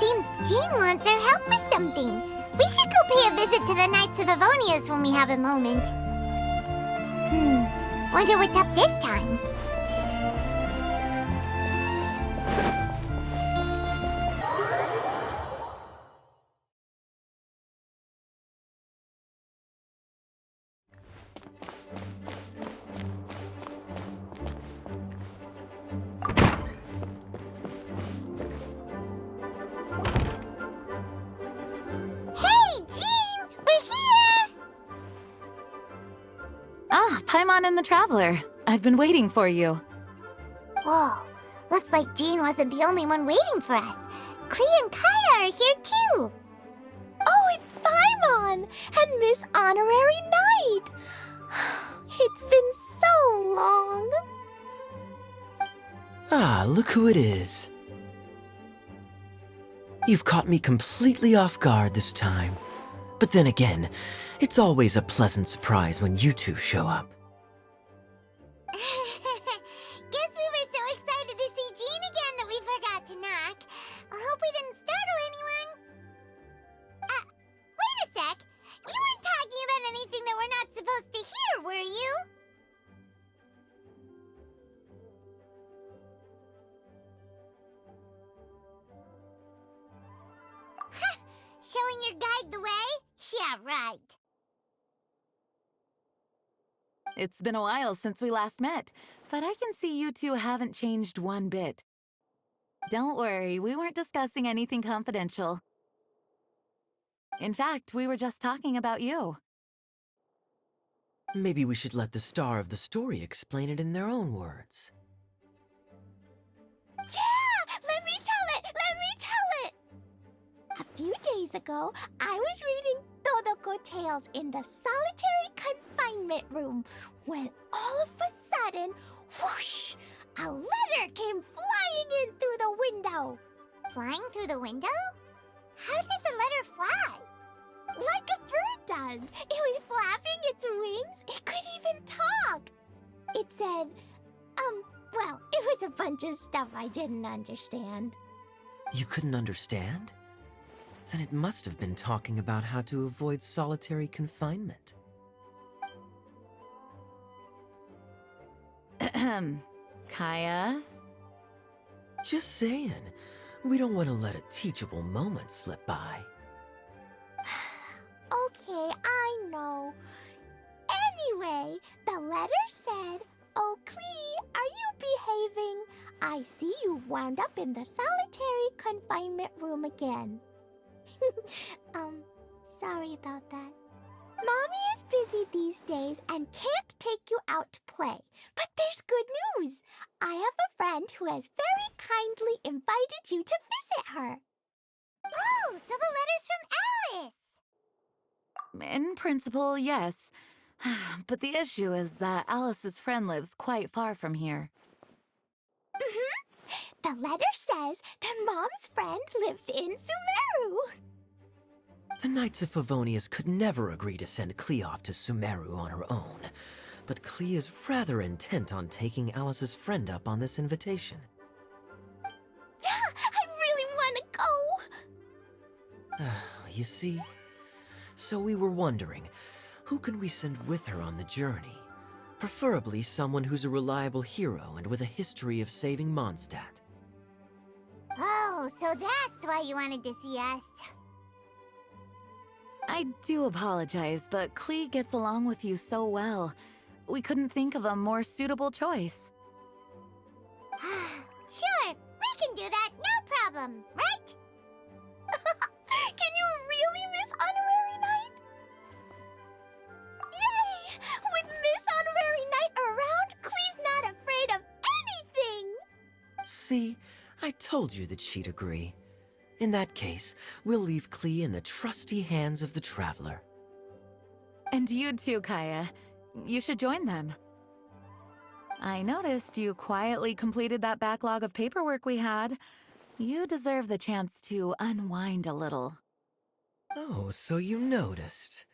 Seems Jean wants our help with something. We should go pay a visit to the Knights of Avonius when we have a moment. Wonder what's up this time. Paimon and the Traveler. I've been waiting for you. Whoa, looks like Jean wasn't the only one waiting for us. Klee and Kaya are here too. Oh, it's Paimon and Miss Honorary Knight. It's been so long. Ah, look who it is. You've caught me completely off guard this time. But then again, it's always a pleasant surprise when you two show up. Guess we were so excited to see Jean again that we forgot to knock. I hope we didn't startle anyone. Wait a sec. You weren't talking about anything that we're not supposed to hear, were you? Showing your guide the way? Yeah, right. It's been a while since we last met, but I can see you two haven't changed one bit. Don't worry, we weren't discussing anything confidential. In fact, we were just talking about you. Maybe we should let the star of the story explain it in their own words. Yeah! Let me tell it! Let me tell it! A few days ago, I was reading Todoko Tales in the solitary confinement room when all of a sudden, whoosh, a letter came flying in through the window. Flying through the window? How does a letter fly? Like a bird does. It was flapping its wings. It could even talk. It said, well, it was a bunch of stuff I didn't understand. You couldn't understand? Then it must have been talking about how to avoid solitary confinement. Kaya? Just saying. We don't want to let a teachable moment slip by. Okay, I know. Anyway, the letter said, "Oh, Klee, are you behaving? I see you've wound up in the solitary confinement room again." Sorry about that. Mommy is busy these days and can't take you out to play. But there's good news. I have a friend who has very kindly invited you to visit her. Oh, so the letter's from Alice. In principle, yes. But the issue is that Alice's friend lives quite far from here. The letter says that Mom's friend lives in Sumeru. The Knights of Favonius could never agree to send Klee off to Sumeru on her own, but Klee is rather intent on taking Alice's friend up on this invitation. Yeah, I really want to go. You see? So we were wondering, who can we send with her on the journey? Preferably someone who's a reliable hero and with a history of saving Mondstadt. Oh, so that's why you wanted to see us. I do apologize, but Klee gets along with you so well. We couldn't think of a more suitable choice. Sure, we can do that, no problem, right? Can you really, Miss Honorary Knight? Yay! With Miss Honorary Knight around, Klee's not afraid of anything! See, I told you that she'd agree. In that case, we'll leave Klee in the trusty hands of the Traveler. And you too, Kaya. You should join them. I noticed you quietly completed that backlog of paperwork we had. You deserve the chance to unwind a little. Oh, so you noticed.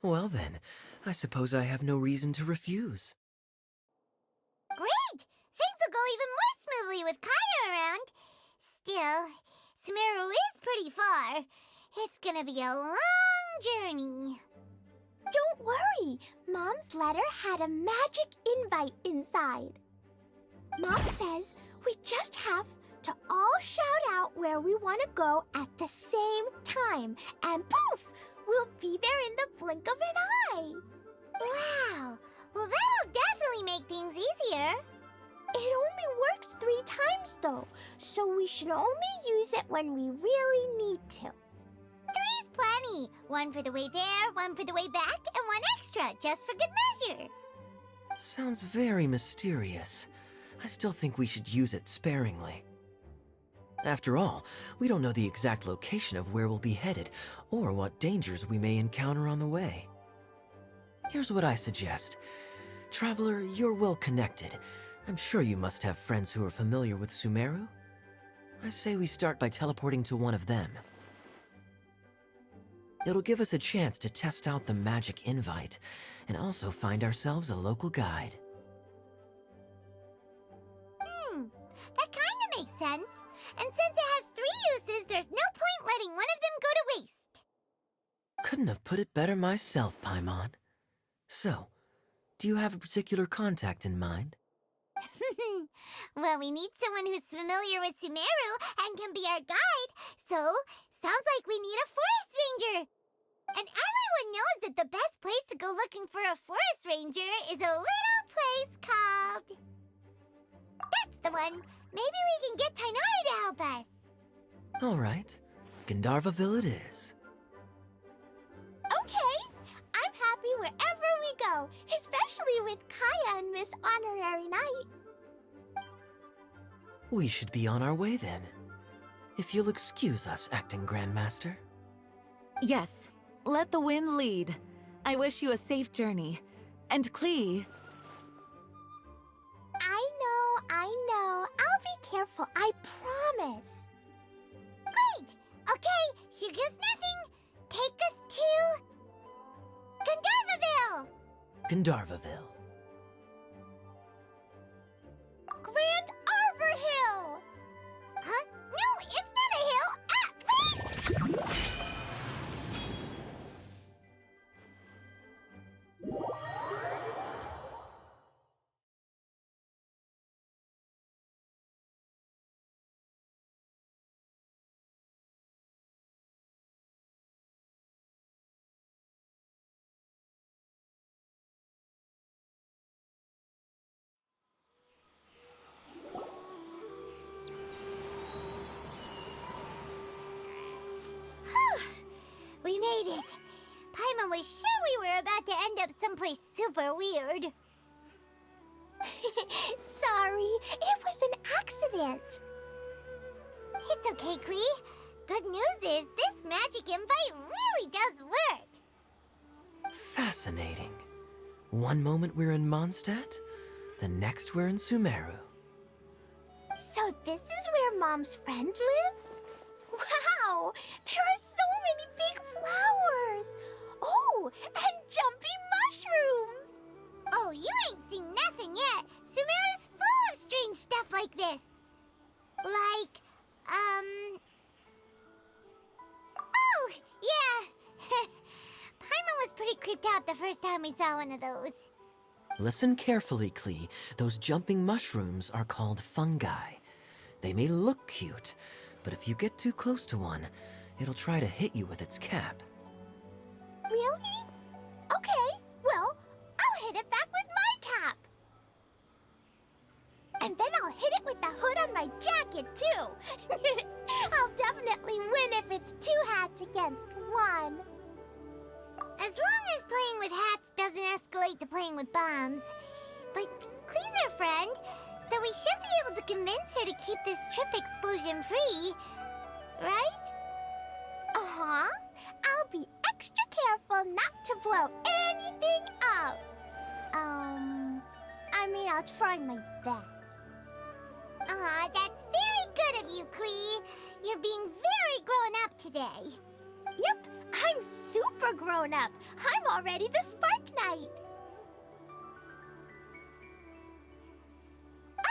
Well then, I suppose I have no reason to refuse. Great! Things will go even more smoothly with Kaya around. Still, Sumeru is far. It's gonna be a long journey. Don't worry, Mom's letter had a magic invite inside. Mom says we just have to all shout out where we want to go at the same time, and poof, we'll be there in the blink of an eye. Wow. Well, that'll definitely make things easier. It only works 3 times though, so we should only use it when we really need to. 3's plenty. 1 for the way there, 1 for the way back, and 1 extra, just for good measure. Sounds very mysterious. I still think we should use it sparingly. After all, we don't know the exact location of where we'll be headed, or what dangers we may encounter on the way. Here's what I suggest. Traveler, you're well connected. I'm sure you must have friends who are familiar with Sumeru. I say we start by teleporting to one of them. It'll give us a chance to test out the magic invite, and also find ourselves a local guide. That kinda makes sense. And since it has 3 uses, there's no point letting one of them go to waste. Couldn't have put it better myself, Paimon. So, do you have a particular contact in mind? Well, we need someone who's familiar with Sumeru and can be our guide, so sounds like we need a forest ranger. And everyone knows that the best place to go looking for a forest ranger is a little place called... That's the one! Maybe we can get Tainari to help us. All right, Gandharvaville it is. Okay, I'm happy wherever we go, especially with Kaya and Miss Honorary Knight. We should be on our way then. If you'll excuse us, Acting Grandmaster. Yes, let the wind lead. I wish you a safe journey. And Klee, I know. I'll be careful, I promise. Great! Okay, here goes nothing. Take us to... Gandharvaville! Gandharvaville. Grand Arbor Hill! Huh? No, it's not a hill! Ah, wait! We made it. Paimon was sure we were about to end up someplace super weird. Sorry, it was an accident. It's okay, Klee. Good news is this magic invite really does work. Fascinating. One moment we're in Mondstadt, the next we're in Sumeru. So this is where Mom's friend lives? Wow! There are so many big flowers! Oh, and jumpy mushrooms! Oh, you ain't seen nothing yet. Sumeru's full of strange stuff like this. Like, Oh, yeah. Paimon was pretty creeped out the first time we saw one of those. Listen carefully, Klee. Those jumping mushrooms are called fungi. They may look cute, but if you get too close to one, it'll try to hit you with its cap. Really? Okay, well, I'll hit it back with my cap. And then I'll hit it with the hood on my jacket, too. I'll definitely win if it's 2 hats against 1. As long as playing with hats doesn't escalate to playing with bombs. But Klee's our friend, so we should be able to convince her to keep this trip explosion-free. Right? Uh-huh. I'll be extra careful not to blow anything up. I mean, I'll try my best. Aw, that's very good of you, Klee. You're being very grown up today. Yep, I'm super grown up. I'm already the Spark Knight.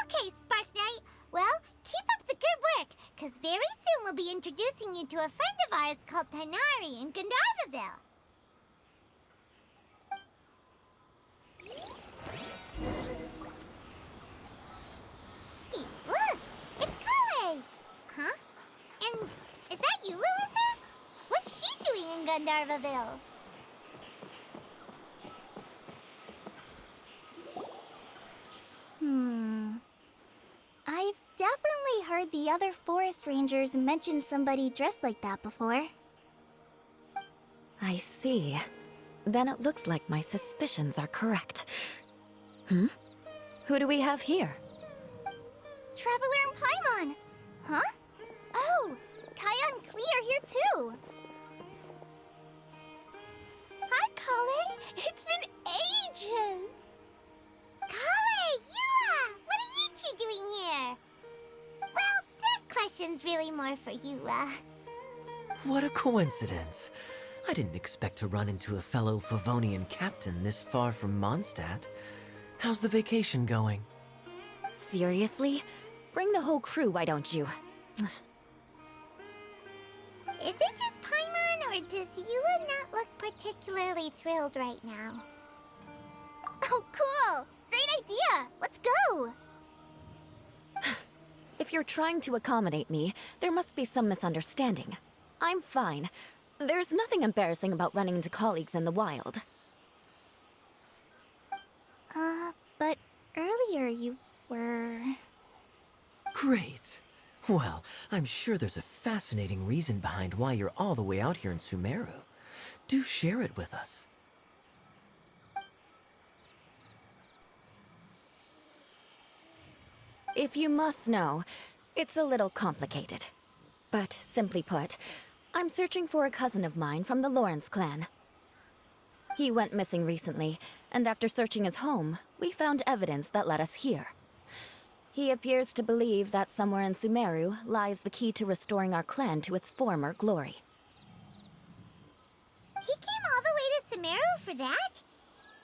Okay, Spark Knight. Well, keep up the Good work, because very soon we'll be introducing you to a friend of ours called Tainari in Gandharvaville. Hey, look! It's Kale! Huh? And is that Eula with her? What's she doing in Gandharvaville? I've definitely heard the other forest rangers mention somebody dressed like that before. I see. Then it looks like my suspicions are correct. Hmm? Who do we have here? Traveler and Paimon! Huh? Oh, Kaya and Klee are here too! Hi, Kale! It's been ages! Kale! Eula! What are you two doing here? Well, that question's really more for Eula. What a coincidence. I didn't expect to run into a fellow Favonian captain this far from Mondstadt. How's the vacation going? Seriously? Bring the whole crew, why don't you? Is it just Paimon, or does Eula not look particularly thrilled right now? Oh, cool! Great idea! Let's go! If you're trying to accommodate me, there must be some misunderstanding. I'm fine. There's nothing embarrassing about running into colleagues in the wild. But earlier you were... Great. Well, I'm sure there's a fascinating reason behind why you're all the way out here in Sumeru. Do share it with us. If you must know, it's a little complicated. But simply put, I'm searching for a cousin of mine from the Lawrence clan. He went missing recently, and after searching his home, we found evidence that led us here. He appears to believe that somewhere in Sumeru lies the key to restoring our clan to its former glory. He came all the way to Sumeru for that?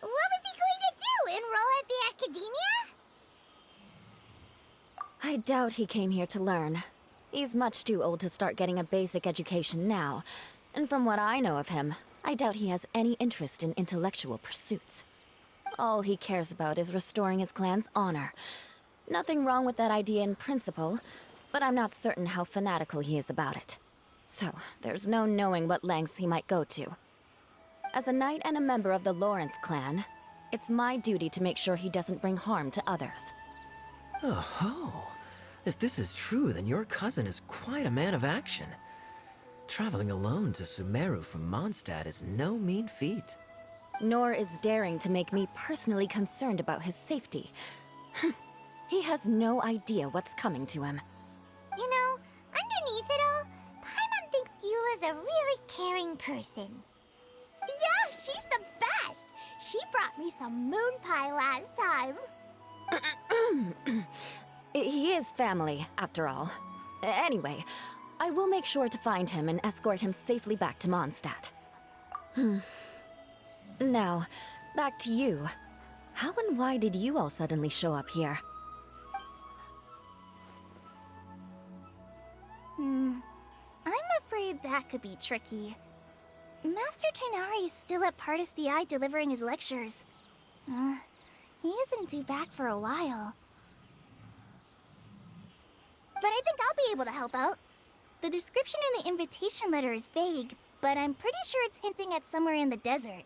What was he going to do? Enroll at the academia? I doubt he came here to learn. He's much too old to start getting a basic education now, and from what I know of him, I doubt he has any interest in intellectual pursuits. All he cares about is restoring his clan's honor. Nothing wrong with that idea in principle, but I'm not certain how fanatical he is about it. So, there's no knowing what lengths he might go to. As a knight and a member of the Lawrence clan, it's my duty to make sure he doesn't bring harm to others. Oh-ho. If this is true, then your cousin is quite a man of action. Traveling alone to Sumeru from Mondstadt is no mean feat. Nor is daring to make me personally concerned about his safety. He has no idea what's coming to him. You know, underneath it all, Paimon thinks Eula's a really caring person. Yeah, she's the best! She brought me some moon pie last time. He is family, after all. Anyway, I will make sure to find him and escort him safely back to Mondstadt. Now, back to you. How and why did you all suddenly show up here? I'm afraid that could be tricky. Master Tainari is still at Pardis the Eye delivering his lectures. He isn't due back for a while. But I think I'll be able to help out. The description in the invitation letter is vague, but I'm pretty sure it's hinting at somewhere in the desert.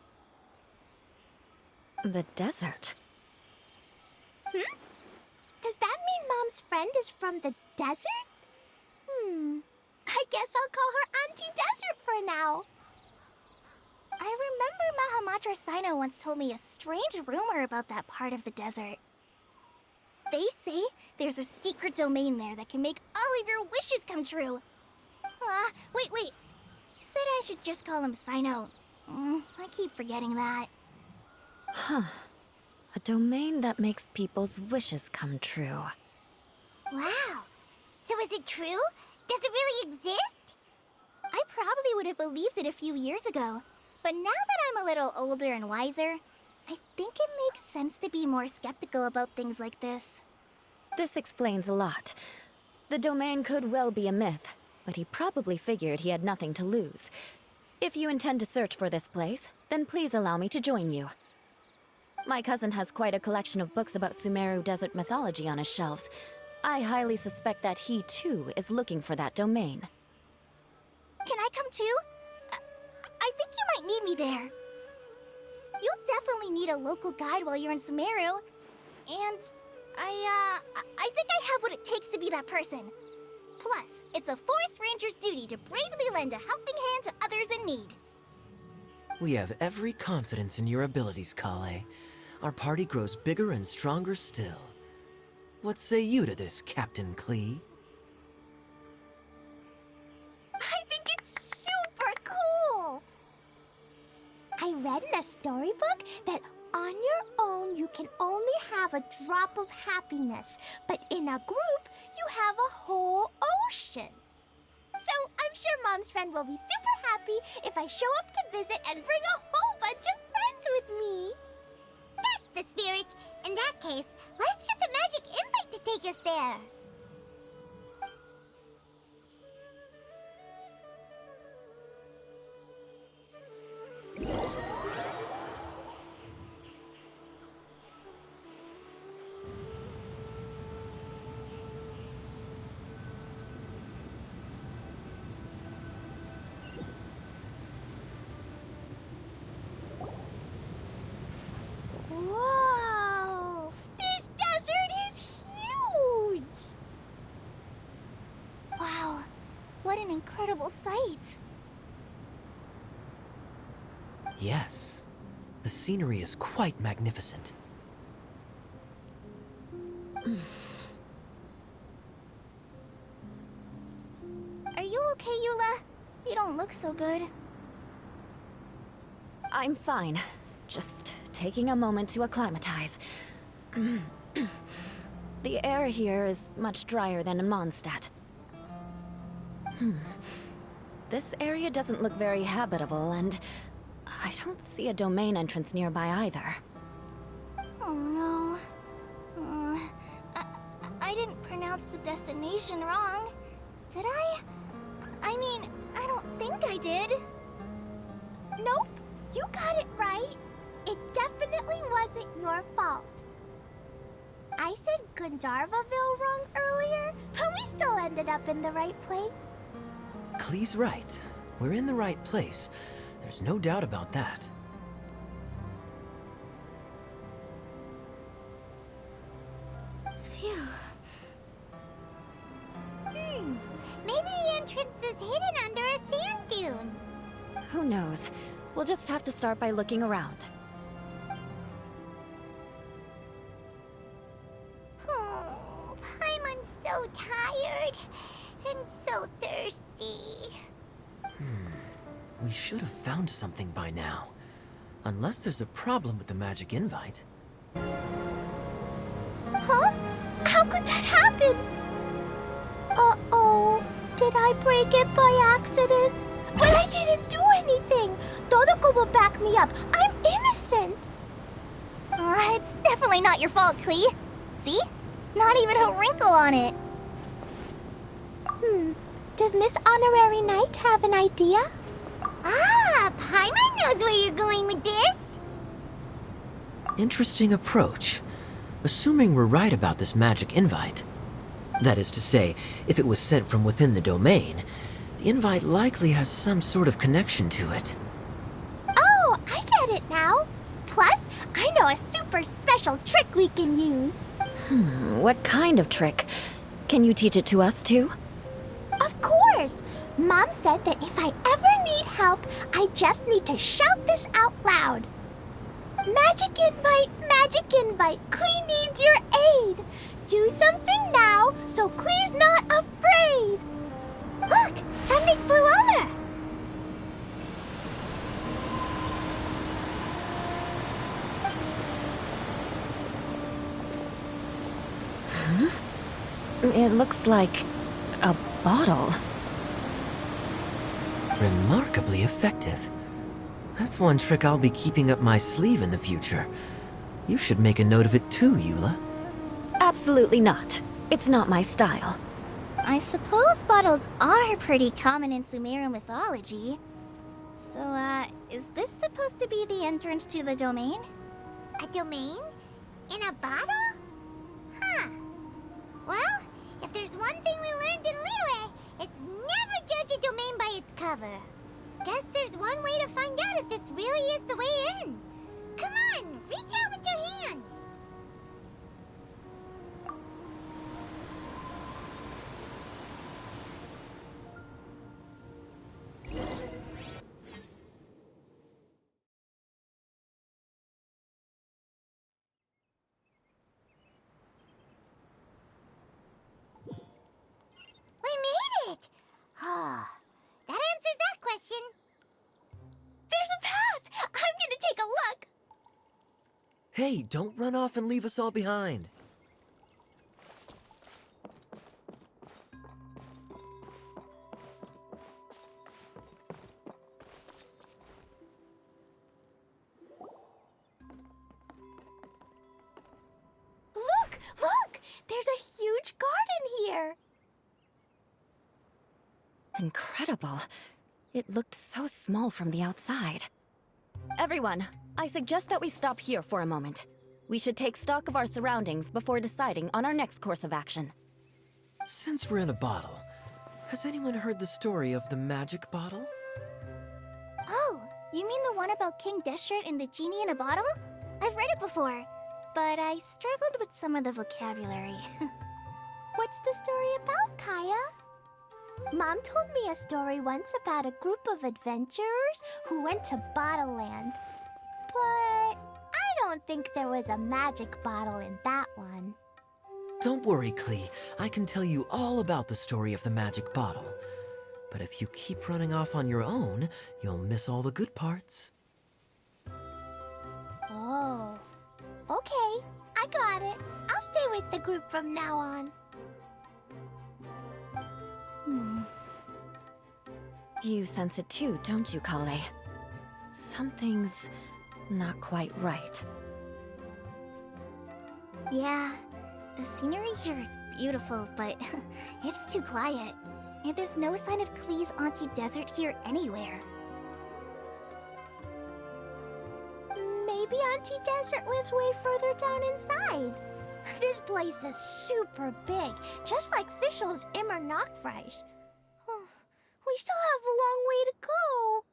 The desert? Does that mean Mom's friend is from the desert? I guess I'll call her Auntie Desert for now. I remember Mahamatra Sino once told me a strange rumor about that part of the desert. They say there's a secret domain there that can make all of your wishes come true. Wait. He said I should just call him Sino. I keep forgetting that. A domain that makes people's wishes come true. Wow. So is it true? Does it really exist? I probably would have believed it a few years ago. But now that I'm a little older and wiser, I think it makes sense to be more skeptical about things like this. This explains a lot. The domain could well be a myth, but he probably figured he had nothing to lose. If you intend to search for this place, then please allow me to join you. My cousin has quite a collection of books about Sumeru desert mythology on his shelves. I highly suspect that he, too, is looking for that domain. Can I come too? I think you might need me there. You'll definitely need a local guide while you're in Sumeru. And I think I have what it takes to be that person. Plus, it's a forest ranger's duty to bravely lend a helping hand to others in need. We have every confidence in your abilities, Kale. Our party grows bigger and stronger still. What say you to this, Captain Klee? I think it's super cool! I read in a storybook that on your own you can only have a drop of happiness, but in a group you have a whole ocean. So I'm sure Mom's friend will be super happy if I show up to visit and bring a whole bunch of friends with me. That's the spirit. In that case, let's get the magic invite to take us there. Whoa! This desert is huge! Wow, what an incredible sight. Yes. The scenery is quite magnificent. Are you okay, Eula? You don't look so good. I'm fine. Just taking a moment to acclimatize. The air here is much drier than in Mondstadt. This area doesn't look very habitable, and I don't see a domain entrance nearby either. Oh no. I didn't pronounce the destination wrong. Did I? I mean, I don't think I did. Nope, you got it right. It definitely wasn't your fault. I said Gandharvaville wrong earlier, but we still ended up in the right place. Klee's right. We're in the right place. There's no doubt about that. Phew. Maybe the entrance is hidden under a sand dune. Who knows? We'll just have to start by looking around. Oh, Paimon's so tired and so thirsty. We should have found something by now. Unless there's a problem with the magic invite. Huh? How could that happen? Uh-oh. Did I break it by accident? But I didn't do anything. Todoko will back me up. I'm innocent. It's definitely not your fault, Klee. See? Not even a wrinkle on it. Does Miss Honorary Knight have an idea? Ah, Paimon knows where you're going with this. Interesting approach. Assuming we're right about this magic invite. That is to say, if it was sent from within the domain, the invite likely has some sort of connection to it. Oh, I get it now. Plus, I know a super special trick we can use. What kind of trick? Can you teach it to us too? Of course! Mom said that if I ever need help, I just need to shout this out loud. Magic invite, Klee needs your aid. Do something now so Klee's not afraid. Look, something flew over. It looks like a bottle. Remarkably effective. That's one trick I'll be keeping up my sleeve in the future. You should make a note of it too, Eula. Absolutely not. It's not my style. I suppose bottles are pretty common in Sumerian mythology. So, is this supposed to be the entrance to the domain? A domain? In a bottle? Huh. Well, if there's one thing we learned in Liyue, it's never judge a domain by its cover. Guess there's one way to find out if this really is the way in. Come on, reach out with your hand. We made it! Oh, that answers that question. There's a path! I'm gonna take a look! Hey, don't run off and leave us all behind. Look! Look! There's a huge garden here! Incredible. It looked so small from the outside. Everyone, I suggest that we stop here for a moment. We should take stock of our surroundings before deciding on our next course of action. Since we're in a bottle, has anyone heard the story of the magic bottle? Oh, you mean the one about King Deshret and the genie in a bottle? I've read it before, but I struggled with some of the vocabulary. What's the story about, Kaya? Mom told me a story once about a group of adventurers who went to Bottle Land. But I don't think there was a magic bottle in that one. Don't worry, Klee. I can tell you all about the story of the magic bottle. But if you keep running off on your own, you'll miss all the good parts. Oh, okay. I got it. I'll stay with the group from now on. You sense it too, don't you, Kale? Something's not quite right. Yeah, the scenery here is beautiful, but it's too quiet. And there's no sign of Klee's Auntie Desert here anywhere. Maybe Auntie Desert lives way further down inside. This place is super big, just like Fischl's Immer Nachtreich. We still have a long way to go.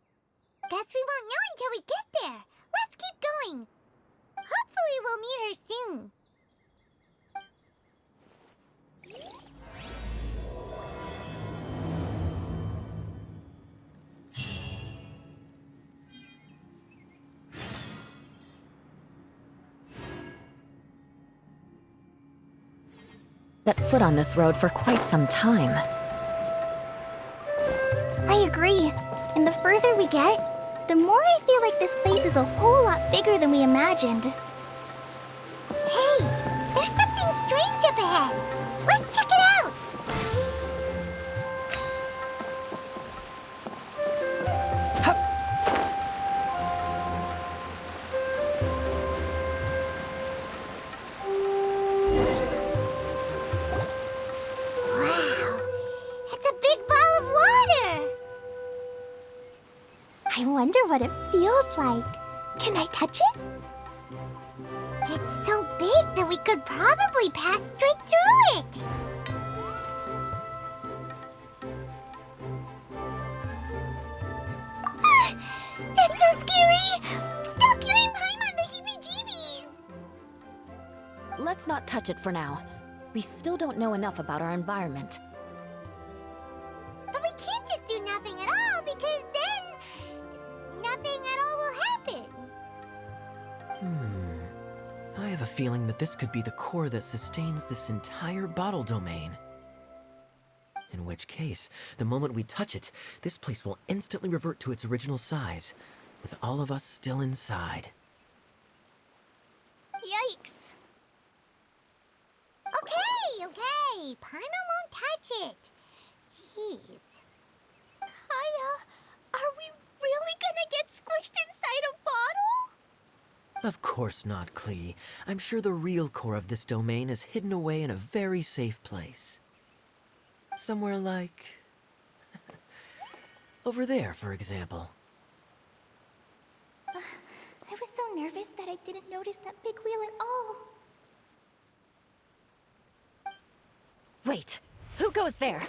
Guess we won't know until we get there. Let's keep going. Hopefully we'll meet her soon. Set foot on this road for quite some time. I agree. And the further we get, the more I feel like this place is a whole lot bigger than we imagined. Hey, there's something strange up ahead. Let's check it out. Wow, it's a big ball of water. I wonder what it feels like. Can I touch it? It's so big that we could probably pass straight through it. That's so scary! Stop giving Paimon the heebie-jeebies! Let's not touch it for now. We still don't know enough about our environment. But we can't just do nothing at all, because then nothing at all will happen. I have a feeling that this could be the core that sustains this entire bottle domain. In which case, the moment we touch it, this place will instantly revert to its original size, with all of us still inside. Yikes. Okay. Paimon won't touch it. Jeez. Kaya, are we really gonna get squished inside a bottle? Of course not, Klee. I'm sure the real core of this domain is hidden away in a very safe place. Somewhere like... over there, for example. I was so nervous that I didn't notice that big wheel at all. Wait, who goes there?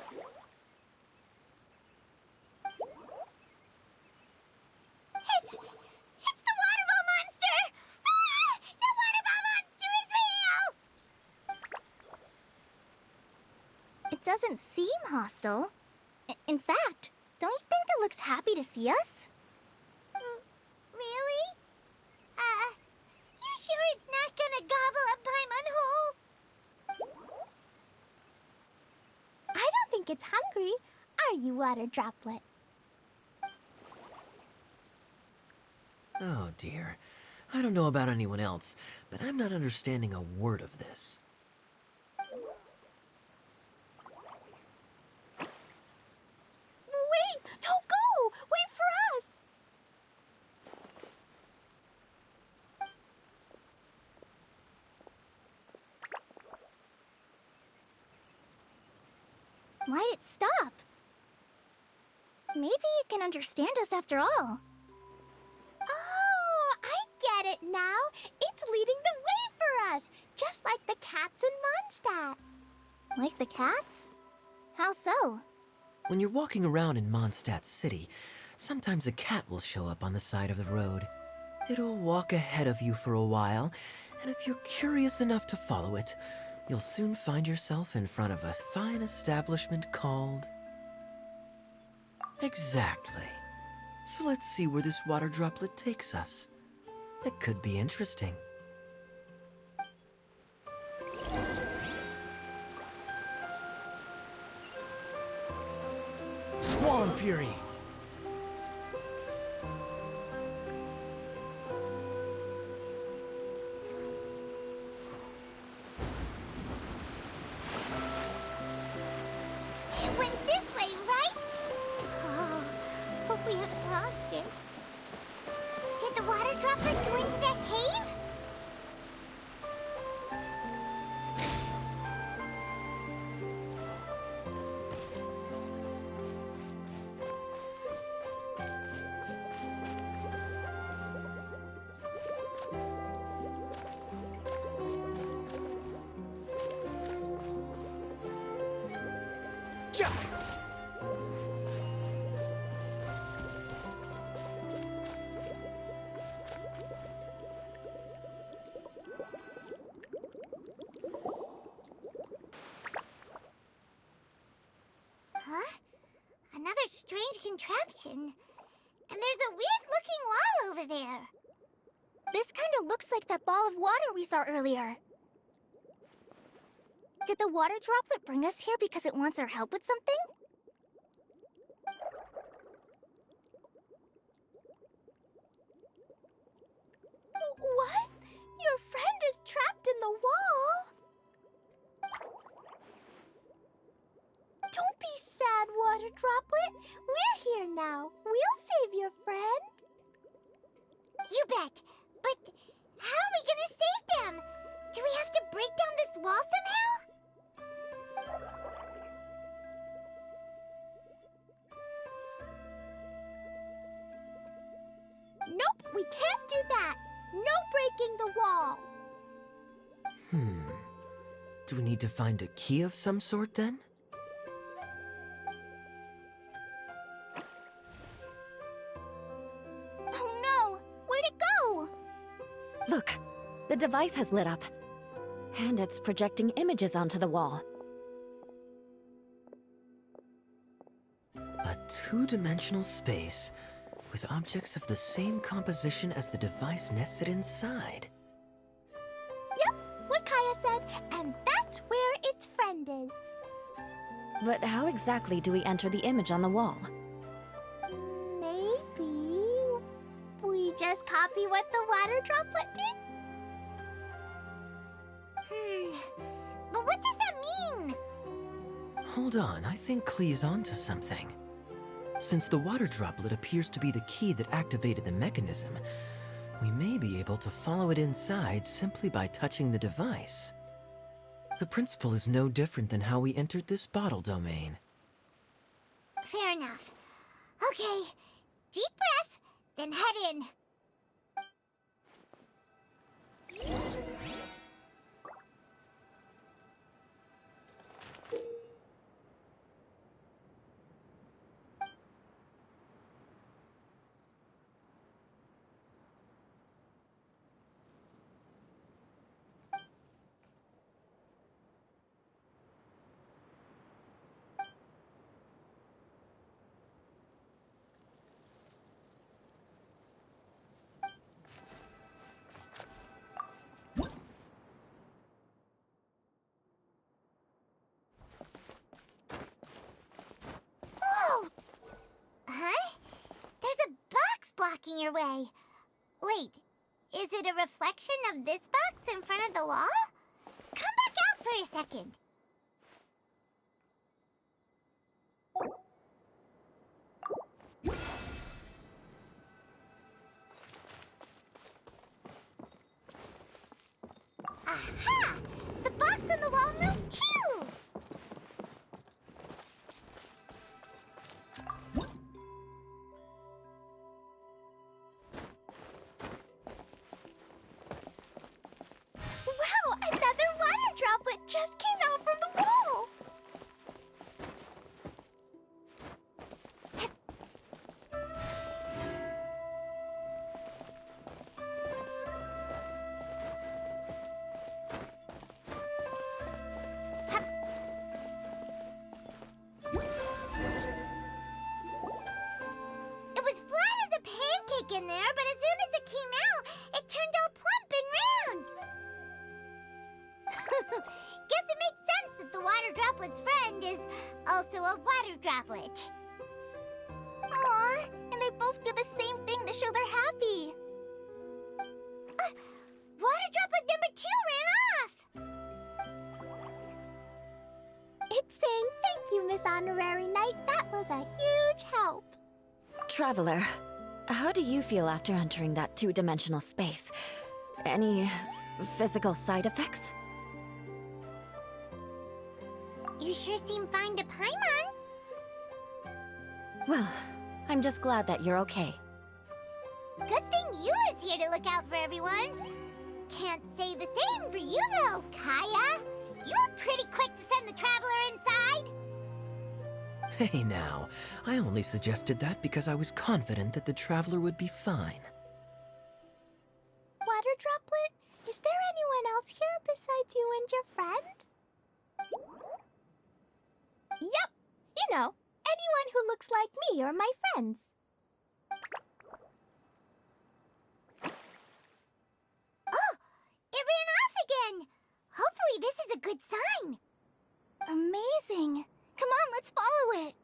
It's the water ball monster! Ah! The water ball monster is real! It doesn't seem hostile. In fact, don't you think it looks happy to see us? Really? You sure it's not gonna gobble up Paimon whole? I don't think it's hungry. Are you, Water Droplet? Oh dear. I don't know about anyone else, but I'm not understanding a word of this. Wait! Don't go! Wait for us! Why'd it stop? Maybe it can understand us after all. Oh, I get it now. It's leading the way for us, just like the cats in Mondstadt. Like the cats? How so? When you're walking around in Mondstadt City, sometimes a cat will show up on the side of the road. It'll walk ahead of you for a while, and if you're curious enough to follow it, you'll soon find yourself in front of a fine establishment called... Exactly. So let's see where this water droplet takes us. It could be interesting. Swan Fury! It went this way, right? Oh, hope we haven't lost it. Did the water droplet go into that cave? Jack! Huh? Another strange contraption. And there's a weird-looking wall over there. This kind of looks like that ball of water we saw earlier. Did the water droplet bring us here because it wants our help with something? What? Your friend is trapped in the wall? Don't be sad, water droplet. We're here now. We'll save your friend. You bet. But how are we gonna save them? Do we have to break down this wall somehow? Nope, we can't do that. No breaking the wall. Do we need to find a key of some sort then? Oh no! Where'd it go? Look, the device has lit up. And it's projecting images onto the wall. A two-dimensional space with objects of the same composition as the device nested inside. Yep, what Kaya said, and that's where its friend is. But how exactly do we enter the image on the wall? Maybe we just copy what the water droplet did? But what does that mean? Hold on, I think Klee's onto something. Since the water droplet appears to be the key that activated the mechanism, we may be able to follow it inside simply by touching the device. The principle is no different than how we entered this bottle domain. Fair enough. Okay, deep breath, then head in. Whoa! Huh? There's a box blocking your way. Wait, is it a reflection of this box in front of the wall? Come back out for a second. Aha! The box on the wall moved too! Wow, another water droplet just came out from the wall! It was flat as a pancake in there, but as soon as it came out, it turned all plump and round. Guess it makes sense that the water droplet's friend is also a water droplet. Aw, and they both do the same thing to show they're happy. Water droplet number 2 ran off. It's saying thank you, Miss Honorary Knight. That was a huge help. Traveler, how do you feel after entering that two-dimensional space? Any physical side effects? You sure seem fine to Paimon. Well, I'm just glad that you're okay. Good thing Eula's here to look out for everyone. Can't say the same for you, though, Kaya. You were pretty quick to send the traveler inside. Hey now, I only suggested that because I was confident that the traveler would be fine. Water droplet, is there anyone else here besides you and your friend? Yep, you know, anyone who looks like me or my friends. Oh, it ran off again. Hopefully this is a good sign. Amazing. Come on, let's follow it.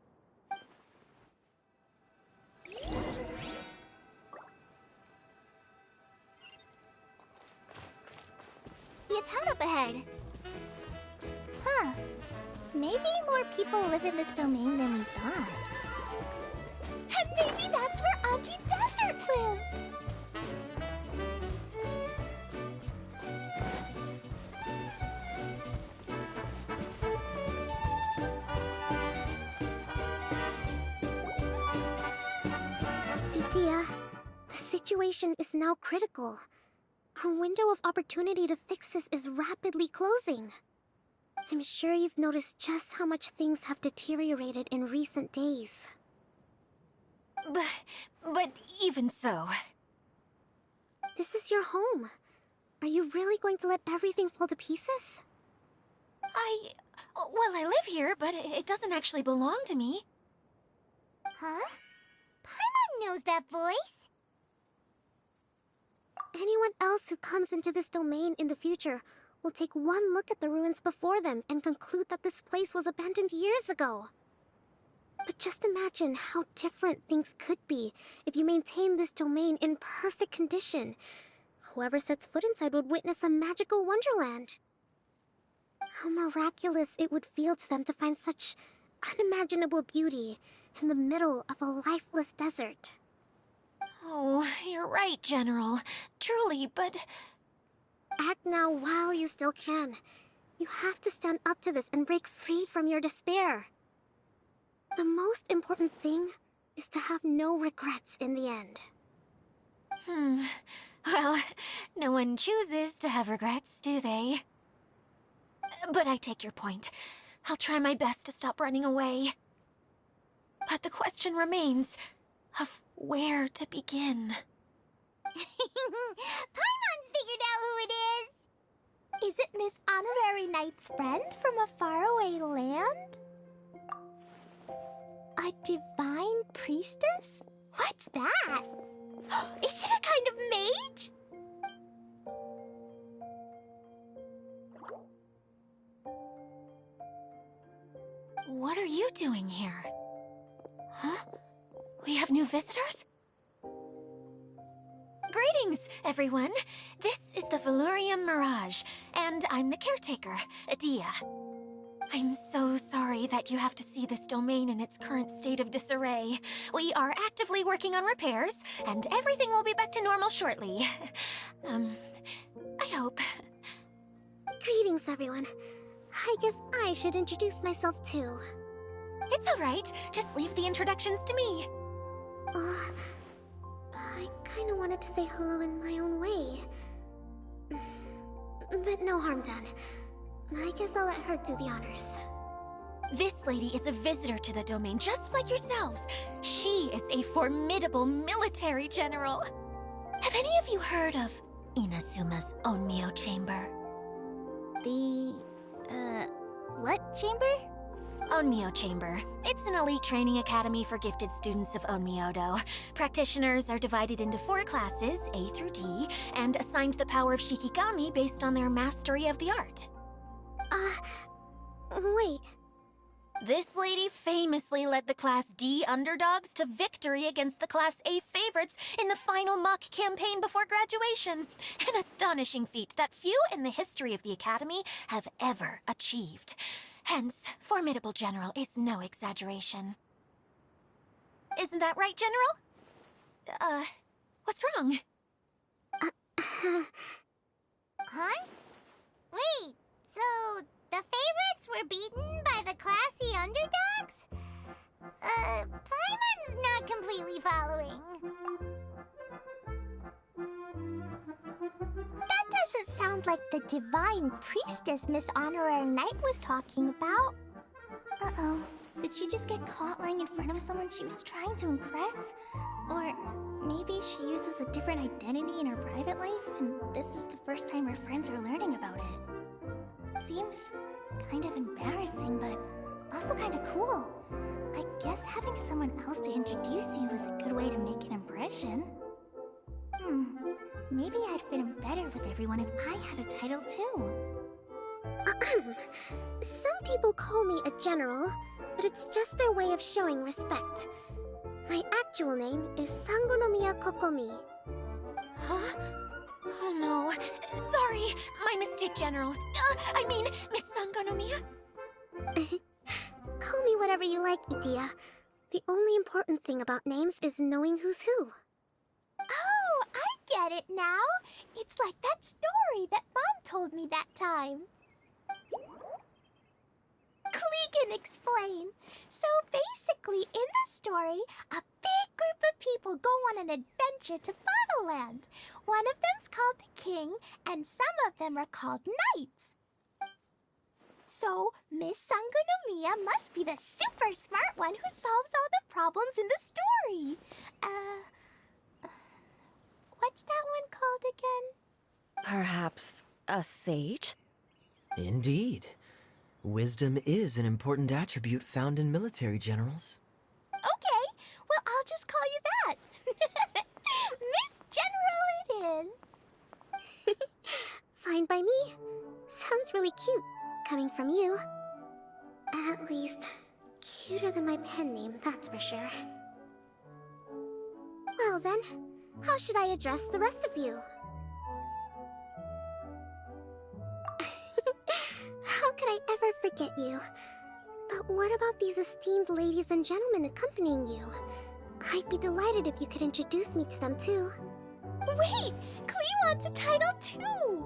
See a town up ahead. Huh. Maybe more people live in this domain than we thought. And maybe that's where Auntie Desert lives. Idea, the situation is now critical. Our window of opportunity to fix this is rapidly closing. I'm sure you've noticed just how much things have deteriorated in recent days. But even so... This is your home. Are you really going to let everything fall to pieces? Well, I live here, but it doesn't actually belong to me. Huh? Paimon knows that voice. Anyone else who comes into this domain in the future will take one look at the ruins before them and conclude that this place was abandoned years ago. But just imagine how different things could be if you maintain this domain in perfect condition. Whoever sets foot inside would witness a magical wonderland. How miraculous it would feel to them to find such unimaginable beauty in the middle of a lifeless desert. Oh, you're right, General. Truly, but... Act now while you still can. You have to stand up to this and break free from your despair. The most important thing is to have no regrets in the end. Well, no one chooses to have regrets, do they? But I take your point. I'll try my best to stop running away. But the question remains of where to begin. Paimon's figured out who it is! Is it Miss Honorary Knight's friend from a faraway land? A divine priestess? What's that? Is it a kind of mage? What are you doing here? Huh? We have new visitors? Greetings, everyone. This is the Valurium Mirage, and I'm the caretaker, Adia. I'm so sorry that you have to see this domain in its current state of disarray. We are actively working on repairs, and everything will be back to normal shortly. I hope. Greetings, everyone. I guess I should introduce myself too. It's all right. Just leave the introductions to me. I kinda wanted to say hello in my own way. But no harm done. I guess I'll let her do the honors. This lady is a visitor to the domain, just like yourselves. She is a formidable military general. Have any of you heard of Inazuma's Onmyo Chamber? What chamber? Onmyo Chamber. It's an elite training academy for gifted students of Onmyodo. Practitioners are divided into 4 classes, A through D, and assigned the power of Shikigami based on their mastery of the art. Wait. This lady famously led the Class D underdogs to victory against the Class A favorites in the final mock campaign before graduation. An astonishing feat that few in the history of the Academy have ever achieved. Hence, formidable general is no exaggeration. Isn't that right, General? What's wrong? Huh? Wait, so the favorites were beaten by the classy underdogs? Paimon's not completely following. That doesn't sound like the divine priestess Miss Honorary Knight was talking about. Uh-oh. Did she just get caught lying in front of someone she was trying to impress? Or maybe she uses a different identity in her private life, and this is the first time her friends are learning about it. Seems kind of embarrassing, but also kind of cool. I guess having someone else to introduce you is a good way to make an impression. Maybe I'd fit in better with everyone if I had a title too. Some people call me a general, but it's just their way of showing respect. My actual name is Sangonomiya Kokomi. Huh? Oh no. Sorry, my mistake, General. I mean, Miss Sangonomiya. Call me whatever you like, Idia. The only important thing about names is knowing who's who. Oh, I get it now. It's like that story that Mom told me that time. Klee can explain. So basically, in the story, a big group of people go on an adventure to Bottleland. One of them's called the King, and some of them are called Knights. So, Miss Sangonomiya must be the super smart one who solves all the problems in the story. What's that one called again? Perhaps a sage? Indeed. Wisdom is an important attribute found in military generals. Okay, well, I'll just call you that. Miss General it is. Fine by me. Sounds really cute, coming from you. At least, cuter than my pen name, that's for sure. Well then, how should I address the rest of you? How could I ever forget you? But what about these esteemed ladies and gentlemen accompanying you? I'd be delighted if you could introduce me to them too. Wait, Klee wants a title too.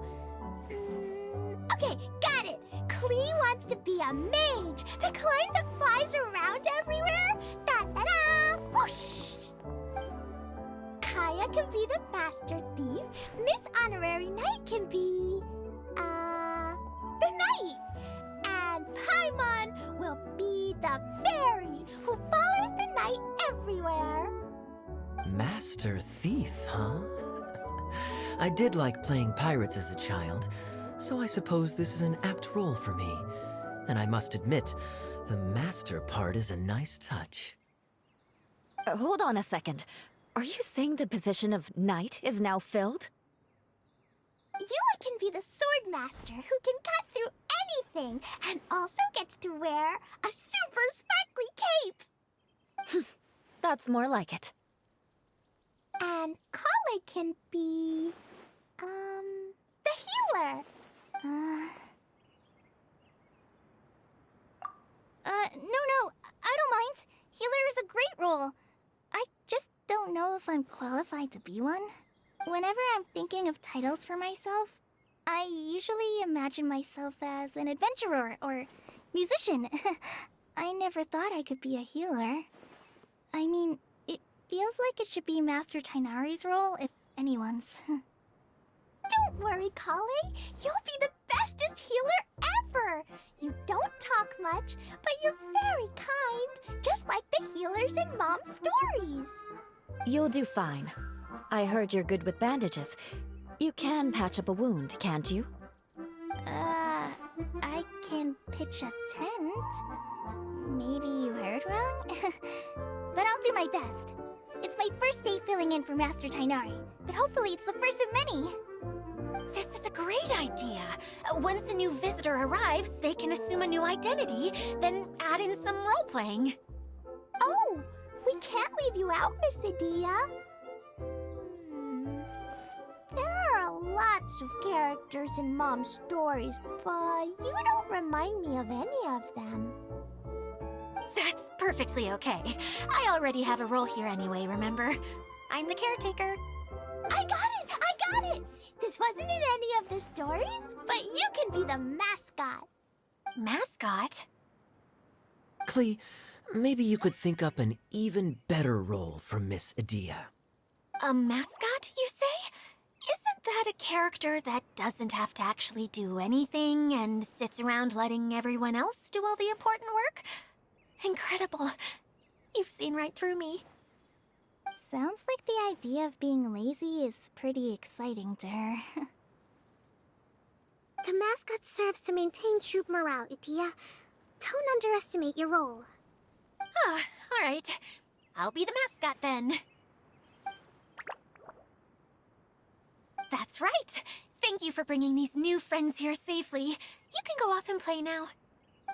Okay, got it. Klee wants to be a mage, the kind that flies around everywhere. Da-da-da! Whoosh! Kaya can be the master thief. Miss Honorary Knight can be... the knight. And Paimon will be the fairy who follows the knight everywhere. Master Thief, huh? I did like playing pirates as a child, so I suppose this is an apt role for me. And I must admit, the master part is a nice touch. Hold on a second. Are you saying the position of knight is now filled? Yula can be the sword master who can cut through anything and also gets to wear a super sparkly cape. That's more like it. And Kale can be... the healer. No, I don't mind. Healer is a great role. I just don't know if I'm qualified to be one. Whenever I'm thinking of titles for myself, I usually imagine myself as an adventurer or musician. I never thought I could be a healer. I mean, it feels like it should be Master Tainari's role, if anyone's. Don't worry, Kale. You'll be the bestest healer ever. You don't talk much, but you're very kind, just like the healers in Mom's stories. You'll do fine. I heard you're good with bandages. You can patch up a wound, can't you? I can pitch a tent. Maybe you heard wrong? But I'll do my best. It's my first day filling in for Master Tainari, but hopefully it's the first of many. This is a great idea. Once a new visitor arrives, they can assume a new identity, then add in some role-playing. Oh, we can't leave you out, Miss Adia. There are lots of characters in Mom's stories, but you don't remind me of any of them. That's perfectly okay. I already have a role here anyway, remember? I'm the caretaker. I got it! I got it! This wasn't in any of the stories, but you can be the mascot. Mascot? Klee, maybe you could think up an even better role for Miss Adia. A mascot, you say? Isn't that a character that doesn't have to actually do anything and sits around letting everyone else do all the important work? Incredible. You've seen right through me. Sounds like the idea of being lazy is pretty exciting to her. The mascot serves to maintain troop morale, Adia. Don't underestimate your role. Ah, all right. I'll be the mascot then. That's right. Thank you for bringing these new friends here safely. You can go off and play now.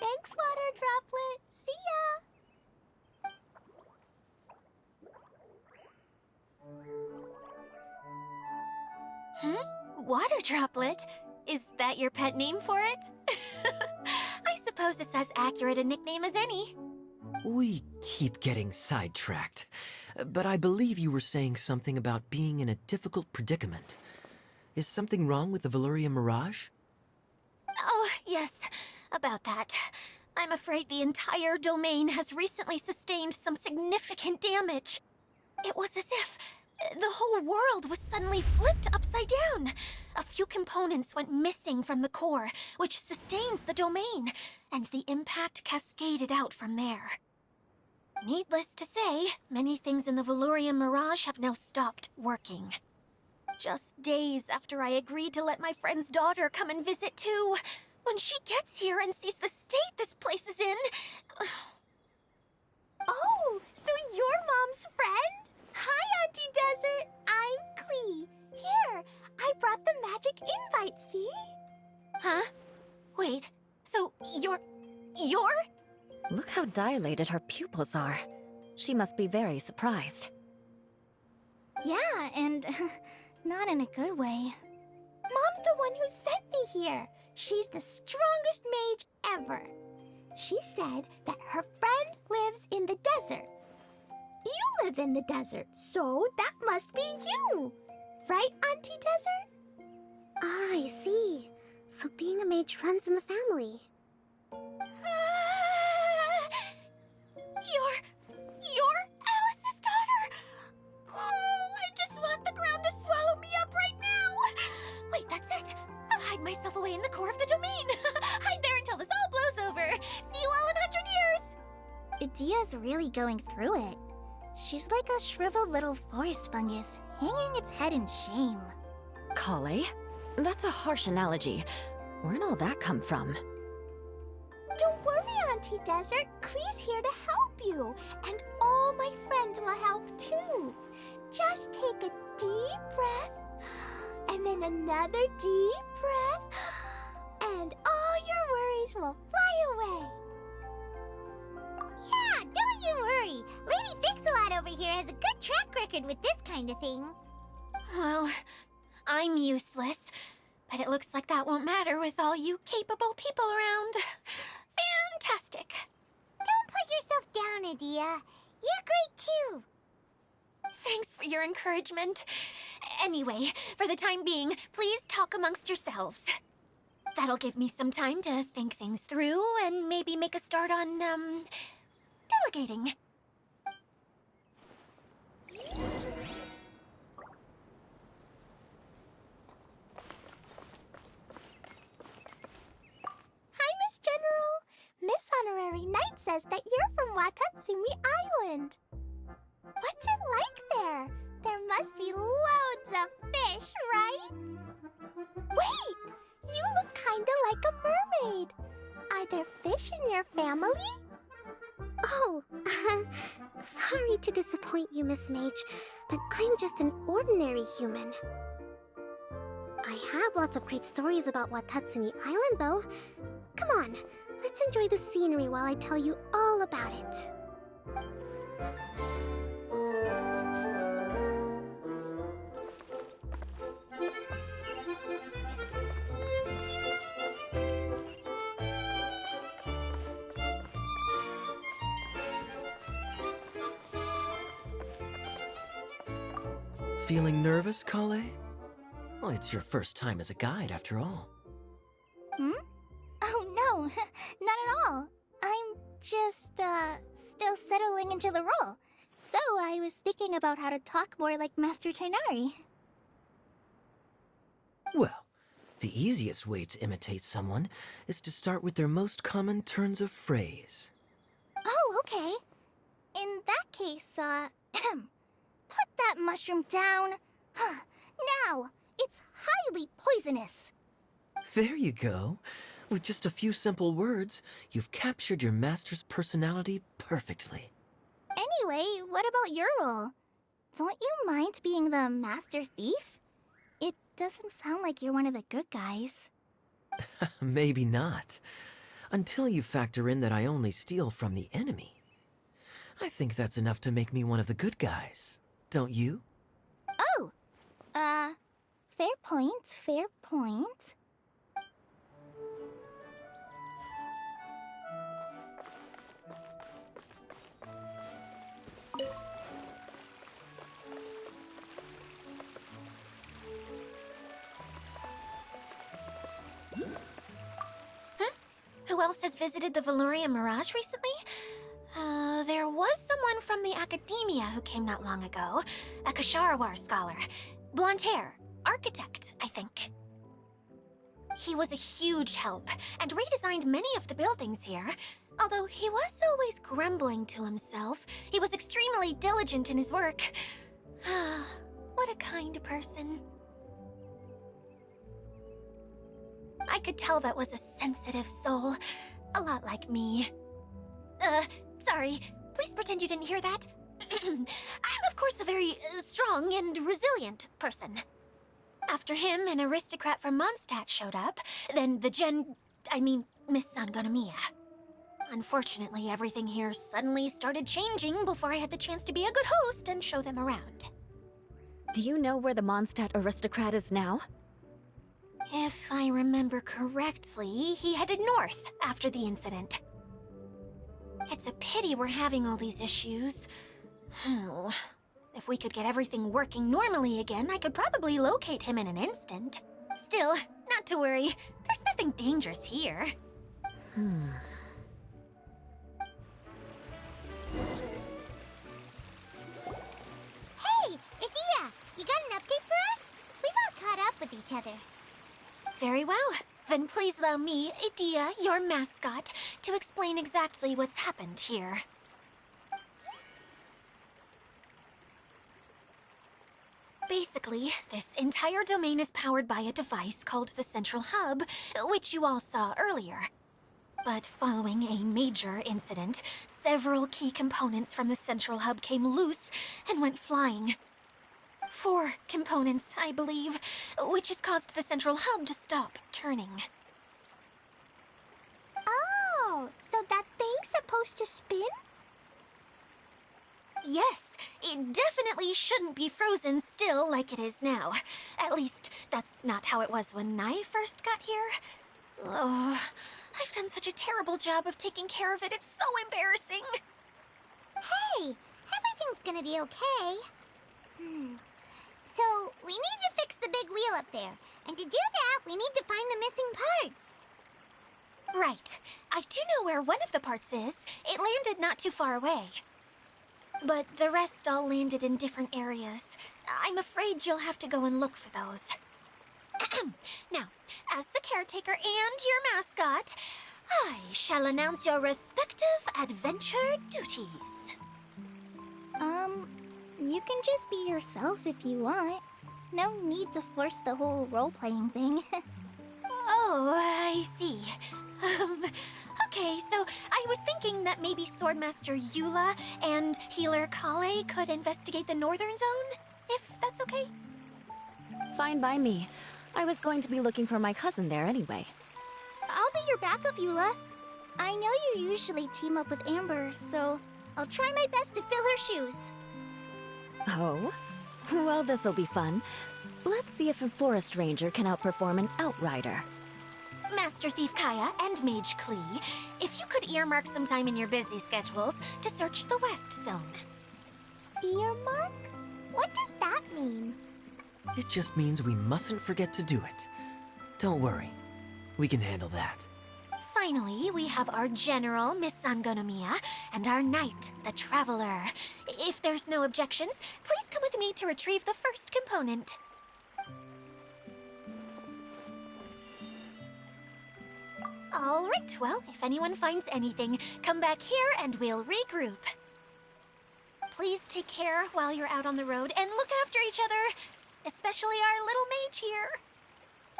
Thanks, Water Droplet. See ya! Water Droplet? Is that your pet name for it? I suppose it's as accurate a nickname as any. We keep getting sidetracked, but I believe you were saying something about being in a difficult predicament. Is something wrong with the Valyria Mirage? Oh, yes, about that. I'm afraid the entire domain has recently sustained some significant damage. It was as if the whole world was suddenly flipped upside down. A few components went missing from the core, which sustains the domain, and the impact cascaded out from there. Needless to say, many things in the Valyria Mirage have now stopped working. Just days after I agreed to let my friend's daughter come and visit too, when she gets here and sees the state this place is in... Oh, so you're Mom's friend? Hi, Auntie Desert. I'm Klee. Here, I brought the magic invite, see? Huh? Wait, so you're... Look how dilated her pupils are. She must be very surprised. Yeah, and not in a good way. Mom's the one who sent me here. She's the strongest mage ever. She said that her friend lives in the desert. You live in the desert, so that must be you. Right, Auntie Desert? Ah, I see. So being a mage runs in the family. You're Alice's daughter! Oh, I just want the ground to swallow me up right now! Wait, that's it! I'll hide myself away in the core of the domain! Hide there until this all blows over! See you all in 100 years! Idia's really going through it. She's like a shriveled little forest fungus, hanging its head in shame. Kale? That's a harsh analogy. Where'd all that come from? Don't worry, Auntie Desert. Klee's here to help you. And all my friends will help too. Just take a deep breath, and then another deep breath, and all your worries will fly away. Yeah, don't you worry. Lady Fix-A-Lot over here has a good track record with this kind of thing. Well, I'm useless, but it looks like that won't matter with all you capable people around. Fantastic. Don't put yourself down, Adia. You're great too. Thanks for your encouragement. Anyway, for the time being, please talk amongst yourselves. That'll give me some time to think things through and maybe make a start on, delegating. Hi, Miss General. Miss Honorary Knight says that you're from Watatsumi Island. What's it like there? There must be loads of fish, right? Wait! You look kinda like a mermaid. Are there fish in your family? Oh, sorry to disappoint you, Miss Mage, but I'm just an ordinary human. I have lots of great stories about Watatsumi Island, though. Come on, let's enjoy the scenery while I tell you all about it. Feeling nervous, Kale? Well, it's your first time as a guide, after all. Oh, no, not at all. I'm just, still settling into the role. So I was thinking about how to talk more like Master Tainari. Well, the easiest way to imitate someone is to start with their most common turns of phrase. Oh, okay. In that case, put that mushroom down. Now, it's highly poisonous. There you go. With just a few simple words, you've captured your master's personality perfectly. Anyway, what about your role? Don't you mind being the master thief? It doesn't sound like you're one of the good guys. Maybe not. Until you factor in that I only steal from the enemy. I think that's enough to make me one of the good guys. Don't you? Oh! Fair point, fair point. Who else has visited the Veloria Mirage recently? There was someone from the academia who came not long ago. A Kasharawar scholar. Blonde hair. Architect, I think. He was a huge help, and redesigned many of the buildings here. Although he was always grumbling to himself, he was extremely diligent in his work. What a kind person. I could tell that was a sensitive soul. A lot like me. Sorry. Please pretend you didn't hear that. I'm, of course, a very strong and resilient person. After him, an aristocrat from Mondstadt showed up. Then Miss Sangonomiya. Unfortunately, everything here suddenly started changing before I had the chance to be a good host and show them around. Do you know where the Mondstadt aristocrat is now? If I remember correctly, he headed north after the incident. It's a pity we're having all these issues. If we could get everything working normally again, I could probably locate him in an instant. Still, not to worry. There's nothing dangerous here. Hey, Idia, you got an update for us? We've all caught up with each other. Very well. Then please allow me, Idia, your mascot, to explain exactly what's happened here. Basically, this entire domain is powered by a device called the Central Hub, which you all saw earlier. But following a major incident, several key components from the Central Hub came loose and went flying. 4 components, I believe, which has caused the Central Hub to stop turning. Oh, so that thing's supposed to spin? Yes, it definitely shouldn't be frozen still like it is now. At least, that's not how it was when I first got here. Oh, I've done such a terrible job of taking care of it. It's so embarrassing. Hey, everything's gonna be okay. So, we need to fix the big wheel up there. And to do that, we need to find the missing parts. Right. I do know where one of the parts is. It landed not too far away. But the rest all landed in different areas. I'm afraid you'll have to go and look for those. Now, as the caretaker and your mascot, I shall announce your respective adventure duties. You can just be yourself if you want. No need to force the whole role-playing thing. Oh, I see. Okay, so I was thinking that maybe Swordmaster Eula and Healer Kale could investigate the Northern Zone, if that's okay? Fine by me. I was going to be looking for my cousin there anyway. I'll be your backup, Eula. I know you usually team up with Amber, so I'll try my best to fill her shoes. Oh? Well, this'll be fun. Let's see if a forest ranger can outperform an outrider. Master Thief Kaya and Mage Klee, if you could earmark some time in your busy schedules to search the West Zone. Earmark? What does that mean? It just means we mustn't forget to do it. Don't worry. We can handle that. Finally, we have our General, Miss Sangonomiya, and our Knight, the Traveler. If there's no objections, please come with me to retrieve the first component. All right, well, if anyone finds anything, come back here and we'll regroup. Please take care while you're out on the road and look after each other, especially our little mage here.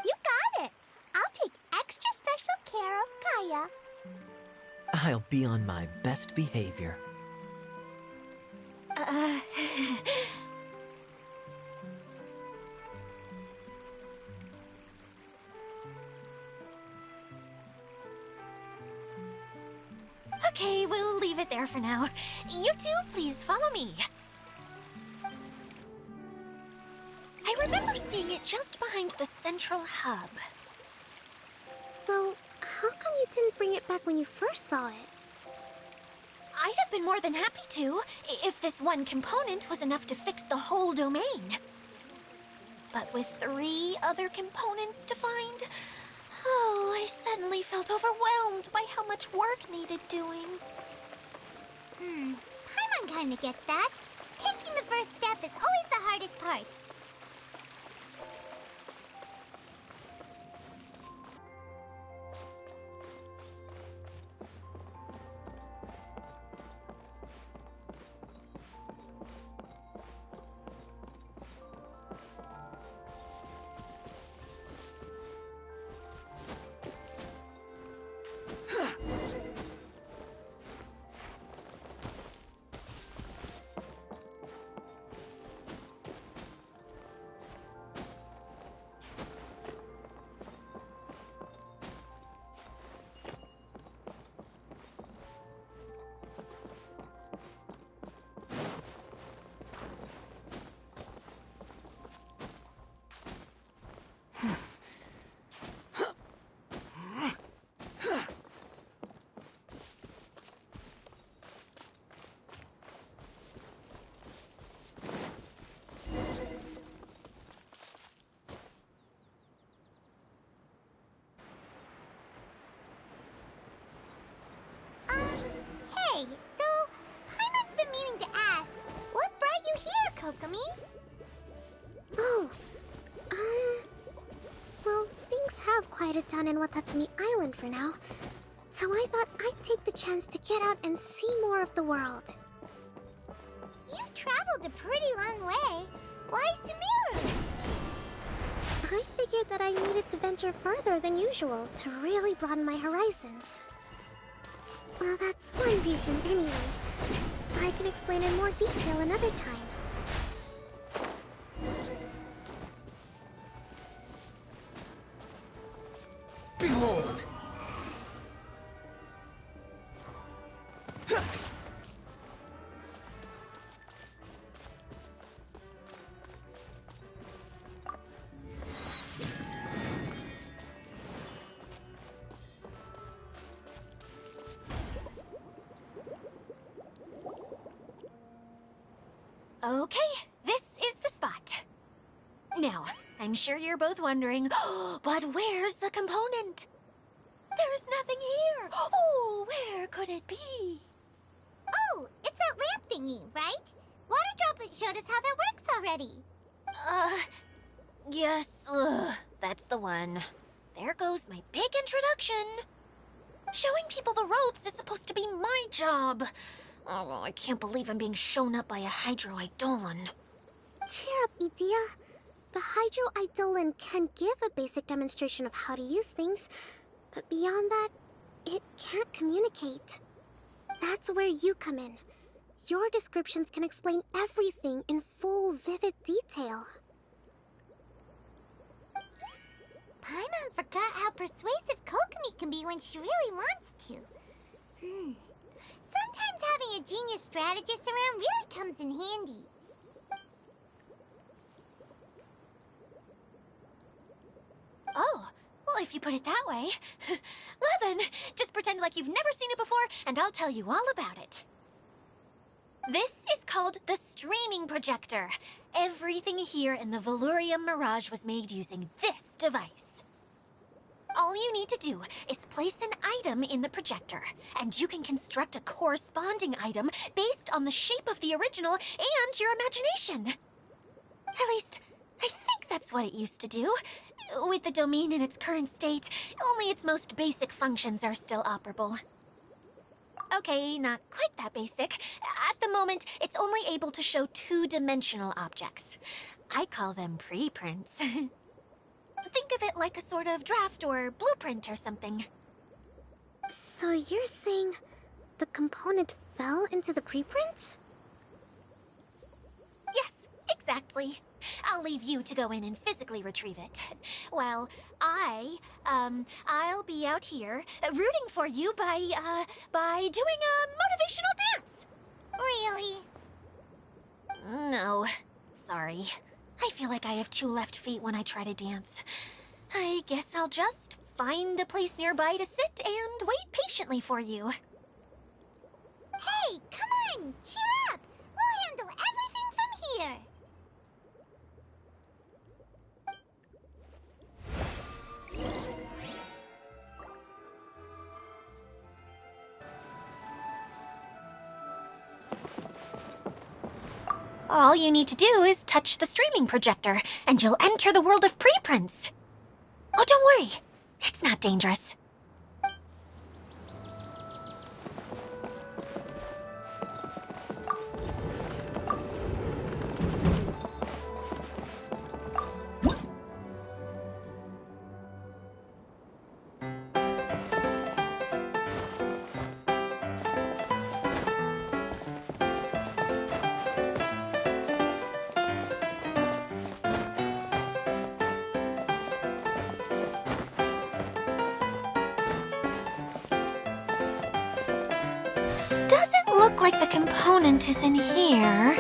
You got it! I'll take extra special care of Kaya. I'll be on my best behavior. Okay, we'll leave it there for now. You two, please follow me. I remember seeing it just behind the Central Hub. So, how come you didn't bring it back when you first saw it? I'd have been more than happy to, if this one component was enough to fix the whole domain. But with 3 other components to find, oh, I suddenly felt overwhelmed by how much work needed doing. Paimon kinda gets that. Taking the first step is always the hardest part. Kokomi? Oh, well, things have quieted down in Watatsumi Island for now. So I thought I'd take the chance to get out and see more of the world. You've traveled a pretty long way. Why Sumeru? I figured that I needed to venture further than usual to really broaden my horizons. Well, that's one reason anyway. I can explain in more detail another time. Behold! Okay, this is the spot. Now, I'm sure you're both wondering, but where's the component? There's nothing here. Oh, where could it be? Oh, it's that lamp thingy, right? Water Droplet showed us how that works already. Yes, that's the one. There goes my big introduction. Showing people the ropes is supposed to be my job. Oh, I can't believe I'm being shown up by a Hydro-Eidolon. Cheer up, Edea. The Hydro-Eidolon can give a basic demonstration of how to use things, but beyond that, it can't communicate. That's where you come in. Your descriptions can explain everything in full, vivid detail. Paimon forgot how persuasive Kokomi can be when she really wants to. Sometimes having a genius strategist around really comes in handy. Oh, well, if you put it that way. Well then, just pretend like you've never seen it before, and I'll tell you all about it. This is called the streaming projector. Everything here in the Valurium Mirage was made using this device. All you need to do is place an item in the projector, and you can construct a corresponding item based on the shape of the original and your imagination. At least, I think that's what it used to do. With the domain in its current state, only its most basic functions are still operable. Okay, not quite that basic. At the moment, it's only able to show two-dimensional objects. I call them preprints. Think of it like a sort of draft or blueprint or something. So you're saying the component fell into the preprints? Yes, exactly. I'll leave you to go in and physically retrieve it. While I'll be out here rooting for you by doing a motivational dance. Really? No, sorry. I feel like I have two left feet when I try to dance. I guess I'll just find a place nearby to sit and wait patiently for you. Hey, come on! Cheer up! We'll handle everything from here! All you need to do is touch the streaming projector, and you'll enter the world of preprints. Oh, don't worry. It's not dangerous. Doesn't look like the component is in here.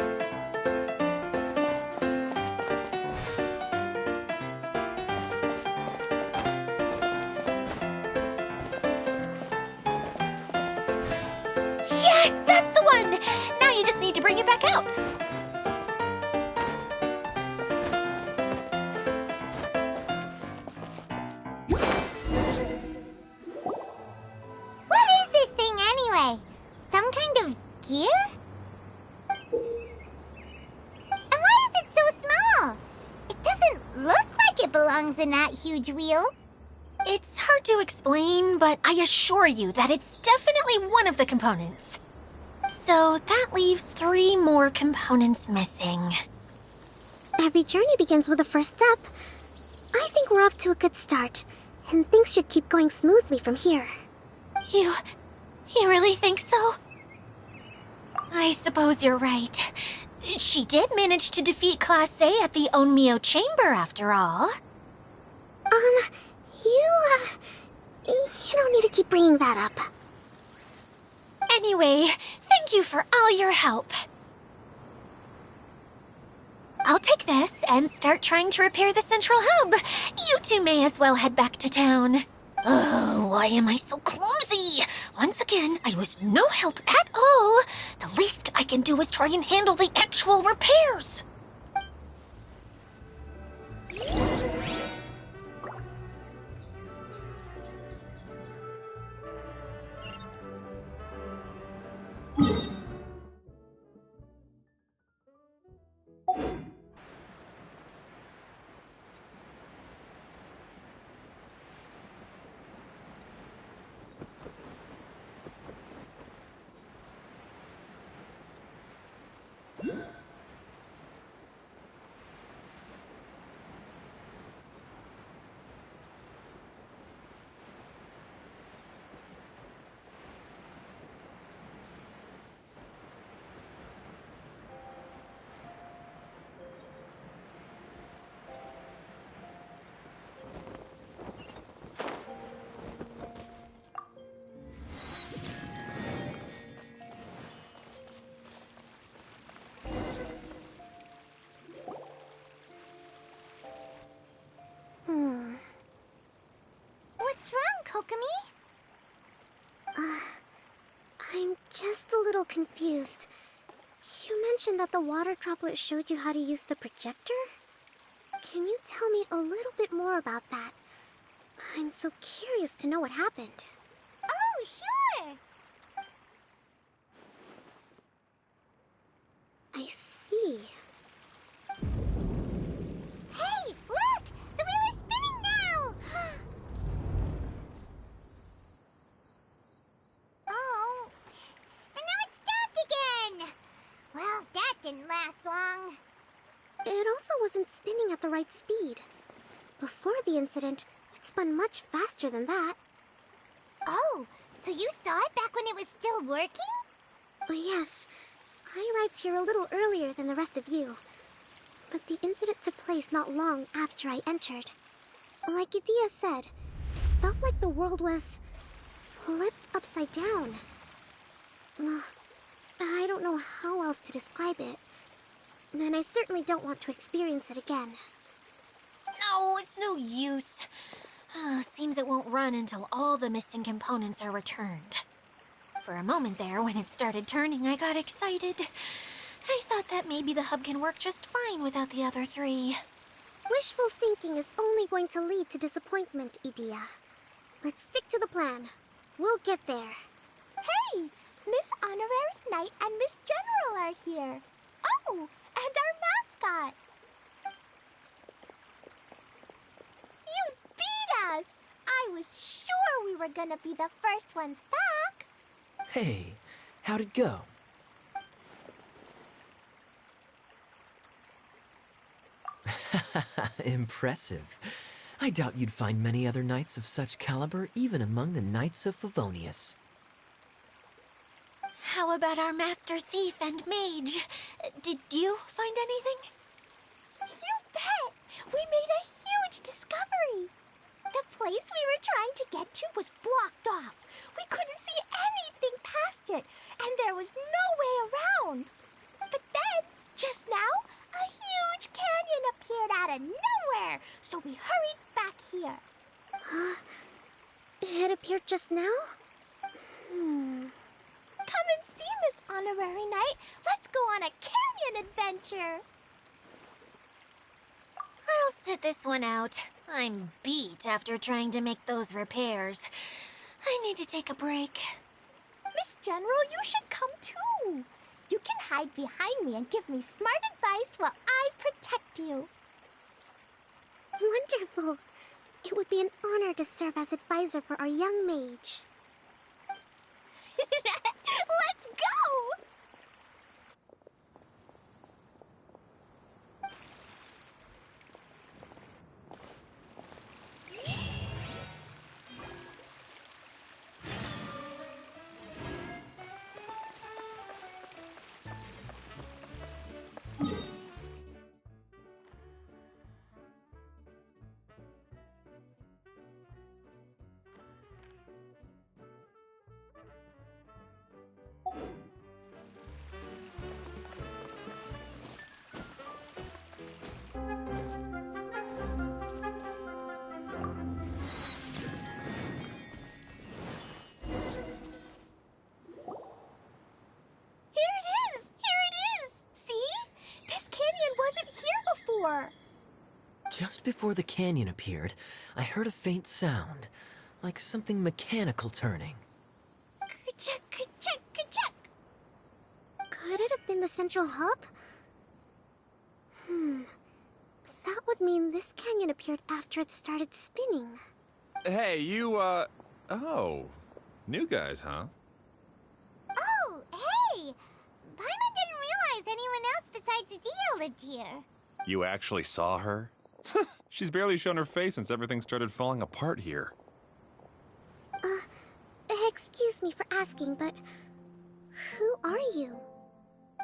Yes, that's the one! Now you just need to bring it back out. What is this thing anyway? Some kind of gear? And why belongs in that huge wheel? It's hard to explain, but I assure you that it's definitely one of the components. So that leaves 3 more components missing. Every journey begins with a first step. I think we're off to a good start, and things should keep going smoothly from here. You really think so? I suppose you're right. She did manage to defeat Class A at the Onmyo Chamber, after all. You don't need to keep bringing that up. Anyway, thank you for all your help. I'll take this and start trying to repair the central hub. You two may as well head back to town. Oh, why am I so clumsy? Once again, I was no help at all. The least I can do is try and handle the actual repairs. What's wrong, Kokomi? I'm just a little confused. You mentioned that the water droplet showed you how to use the projector? Can you tell me a little bit more about that? I'm so curious to know what happened. Oh, sure! I see. Hey, look! The wheel is spinning now! Oh, and now it's stopped again! Well, that didn't last long. It also wasn't spinning at the right speed. Before the incident, it spun much faster than that. Oh, so you saw it back when it was still working? Oh, yes. I arrived here a little earlier than the rest of you. But the incident took place not long after I entered. Like Idia said, it felt like the world was flipped upside down. I don't know how else to describe it. And I certainly don't want to experience it again. No, it's no use. Seems it won't run until all the missing components are returned. For a moment there, when it started turning, I got excited. I thought that maybe the hub can work just fine without the other 3. Wishful thinking is only going to lead to disappointment, Idia. Let's stick to the plan. We'll get there. Hey! Miss Honorary Knight and Miss General are here. Oh, and our mascot. You beat us! I was sure we were gonna be the first ones back. Hey, how'd it go? Impressive. I doubt you'd find many other knights of such caliber even among the Knights of Favonius. How about our master thief and mage? Did you find anything? You bet! We made a huge discovery. The place we were trying to get to was blocked off. We couldn't see anything past it, and there was no way around. But then, just now, a huge canyon appeared out of nowhere, so we hurried back here. It appeared just now? Come and see, Miss Honorary Knight. Let's go on a canyon adventure. I'll sit this one out. I'm beat after trying to make those repairs. I need to take a break. Miss General, you should come too. You can hide behind me and give me smart advice while I protect you. Wonderful. It would be an honor to serve as advisor for our young mage. Let's go! Just before the canyon appeared, I heard a faint sound, like something mechanical turning. Ka-chuck, ka-chuck, ka-chuck. Could it have been the central hub? That would mean this canyon appeared after it started spinning. Hey, you, oh. New guys, huh? Oh, hey! Paimon didn't realize anyone else besides Adia lived here. You actually saw her? She's barely shown her face since everything started falling apart here. Excuse me for asking, but who are you?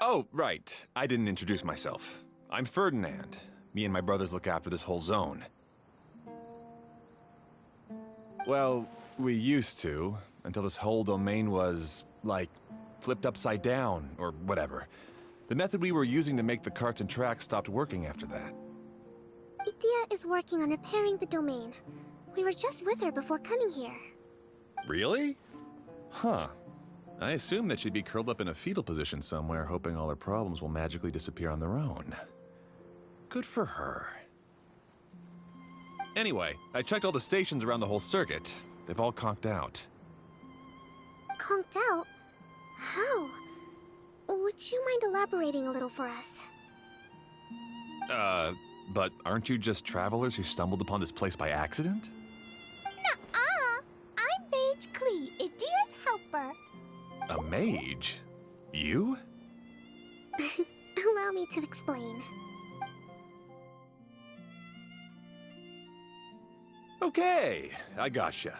Oh, right. I didn't introduce myself. I'm Ferdinand. Me and my brothers look after this whole zone. Well, we used to, until this whole domain was, like, flipped upside down, or whatever. The method we were using to make the carts and tracks stopped working after that. Idia is working on repairing the domain. We were just with her before coming here. Really? Huh. I assume that she'd be curled up in a fetal position somewhere, hoping all her problems will magically disappear on their own. Good for her. Anyway, I checked all the stations around the whole circuit. They've all conked out. Conked out? How? Would you mind elaborating a little for us? But aren't you just travelers who stumbled upon this place by accident? Nuh-uh. I'm Mage Klee, Idia's helper. A mage? You? Allow me to explain. Okay, I gotcha.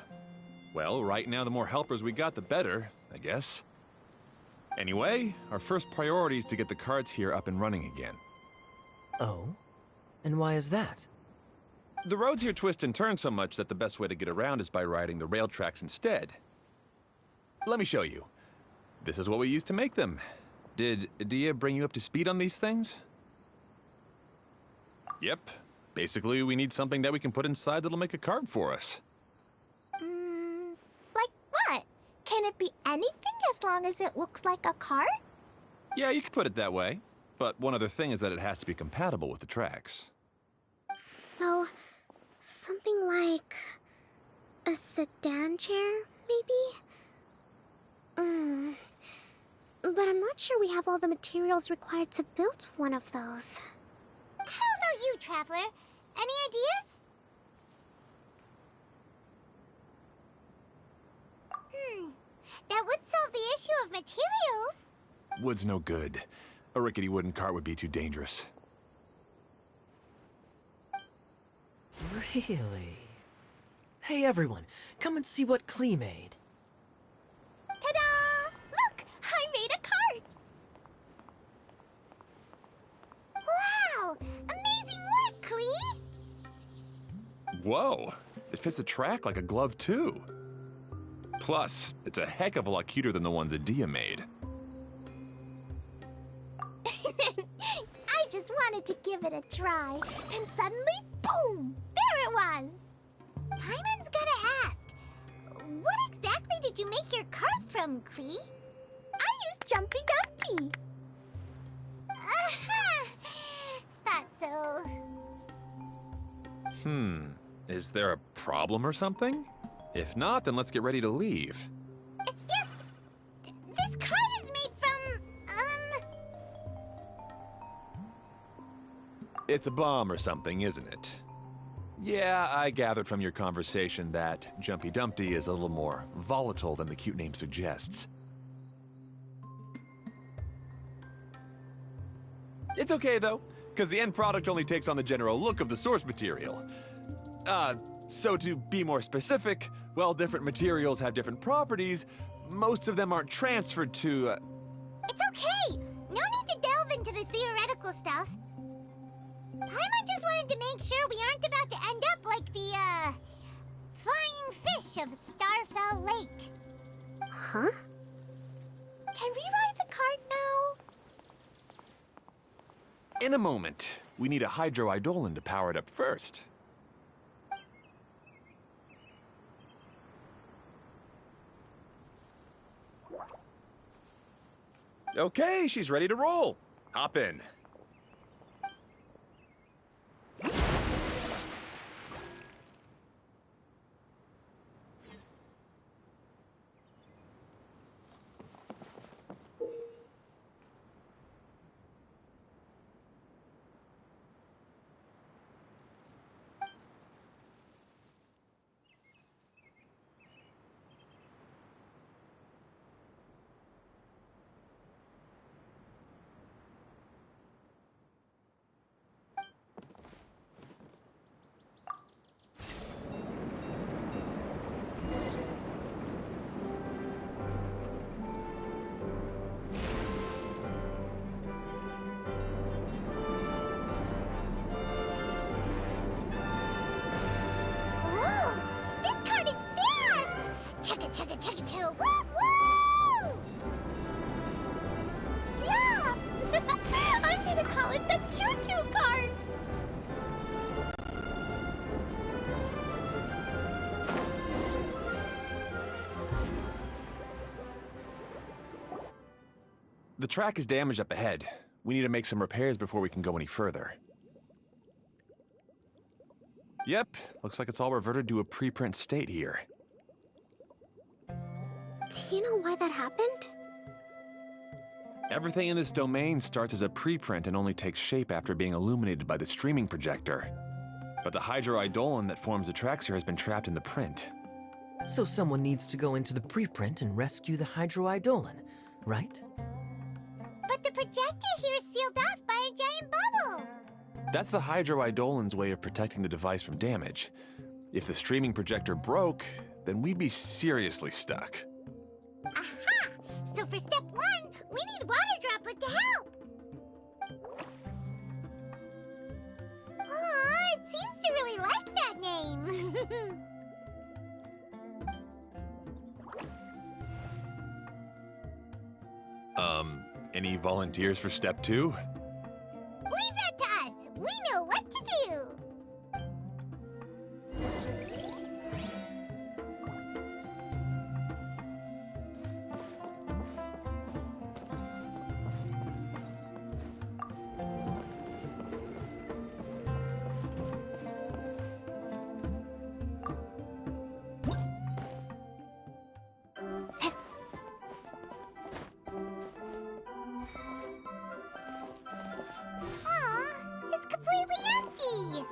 Well, right now the more helpers we got, the better, I guess. Anyway, our first priority is to get the carts here up and running again. Oh? And why is that? The roads here twist and turn so much that the best way to get around is by riding the rail tracks instead. Let me show you. This is what we used to make them. Did Adia bring you up to speed on these things? Yep. Basically, we need something that we can put inside that'll make a cart for us. Like what? Can it be anything as long as it looks like a cart? Yeah, you could put it that way. But one other thing is that it has to be compatible with the tracks. So, something like a sedan chair, maybe? But I'm not sure we have all the materials required to build one of those. How about you, Traveler? Any ideas? That would solve the issue of materials. Wood's no good. A rickety wooden cart would be too dangerous. Really? Hey everyone, come and see what Klee made. Ta-da! Look! I made a cart! Wow! Amazing work, Klee! Whoa! It fits the track like a glove, too. Plus, it's a heck of a lot cuter than the ones Adia made. I just wanted to give it a try, and suddenly, boom! There it was! Paimon's gotta ask. What exactly did you make your cart from, Klee? I used Jumpy Dumpy. Aha! Thought so. Is there a problem or something? If not, then let's get ready to leave. It's just... this cart is made from, It's a bomb or something, isn't it? Yeah, I gathered from your conversation that Jumpy Dumpty is a little more volatile than the cute name suggests. It's okay, though, because the end product only takes on the general look of the source material. So to be more specific, while different materials have different properties, most of them aren't transferred to, It's okay! No need to delve into the theoretical stuff. Paimon just wanted to make sure we aren't about to end up like the, flying fish of Starfell Lake. Huh? Can we ride the cart now? In a moment. We need a hydroidolin to power it up first. Okay, she's ready to roll. Hop in. Whoa! This cart is fast! Chugga chugga chugga choo! Woo woo! Yeah! I'm gonna call it the choo-choo cart! The track is damaged up ahead. We need to make some repairs before we can go any further. Yep, looks like it's all reverted to a preprint state here. Do you know why that happened? Everything in this domain starts as a preprint and only takes shape after being illuminated by the streaming projector. But the hydroidolin that forms the tracks here has been trapped in the print. So someone needs to go into the preprint and rescue the hydroidolin, right? But the projector here is sealed off by a giant bubble! That's the hydroidolin's way of protecting the device from damage. If the streaming projector broke, then we'd be seriously stuck. Aha! So for step 1, we need Water Droplet to help! Aw, it seems to really like that name! Any volunteers for step 2? Leave that to us! We know what to do! Aw, it's completely empty!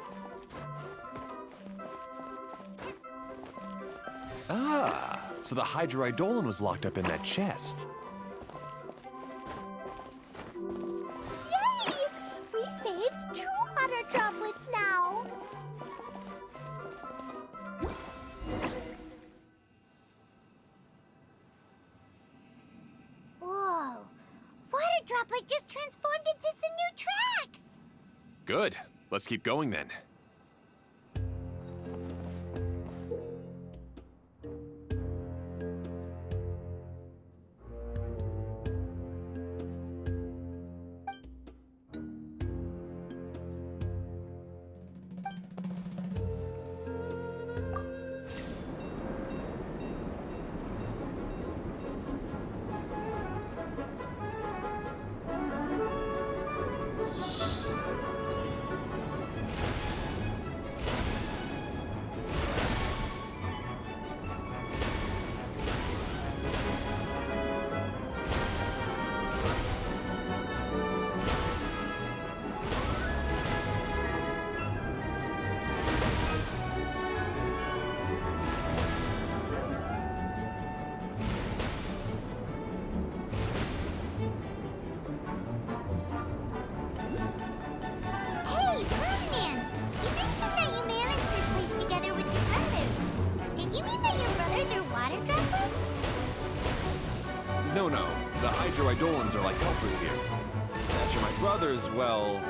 Ah, so the hydroidolin was locked up in that chest. Yay! We saved 2 water droplets now! Whoa! Water Droplet just transformed into some new tracks! Good. Let's keep going then. No, the hydroidolans are like helpers here. As for my brothers, well...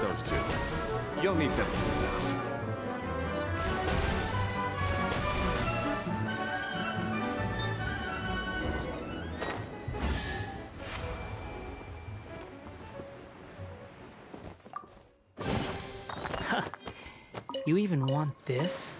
those two. You'll meet them soon enough. You even want this?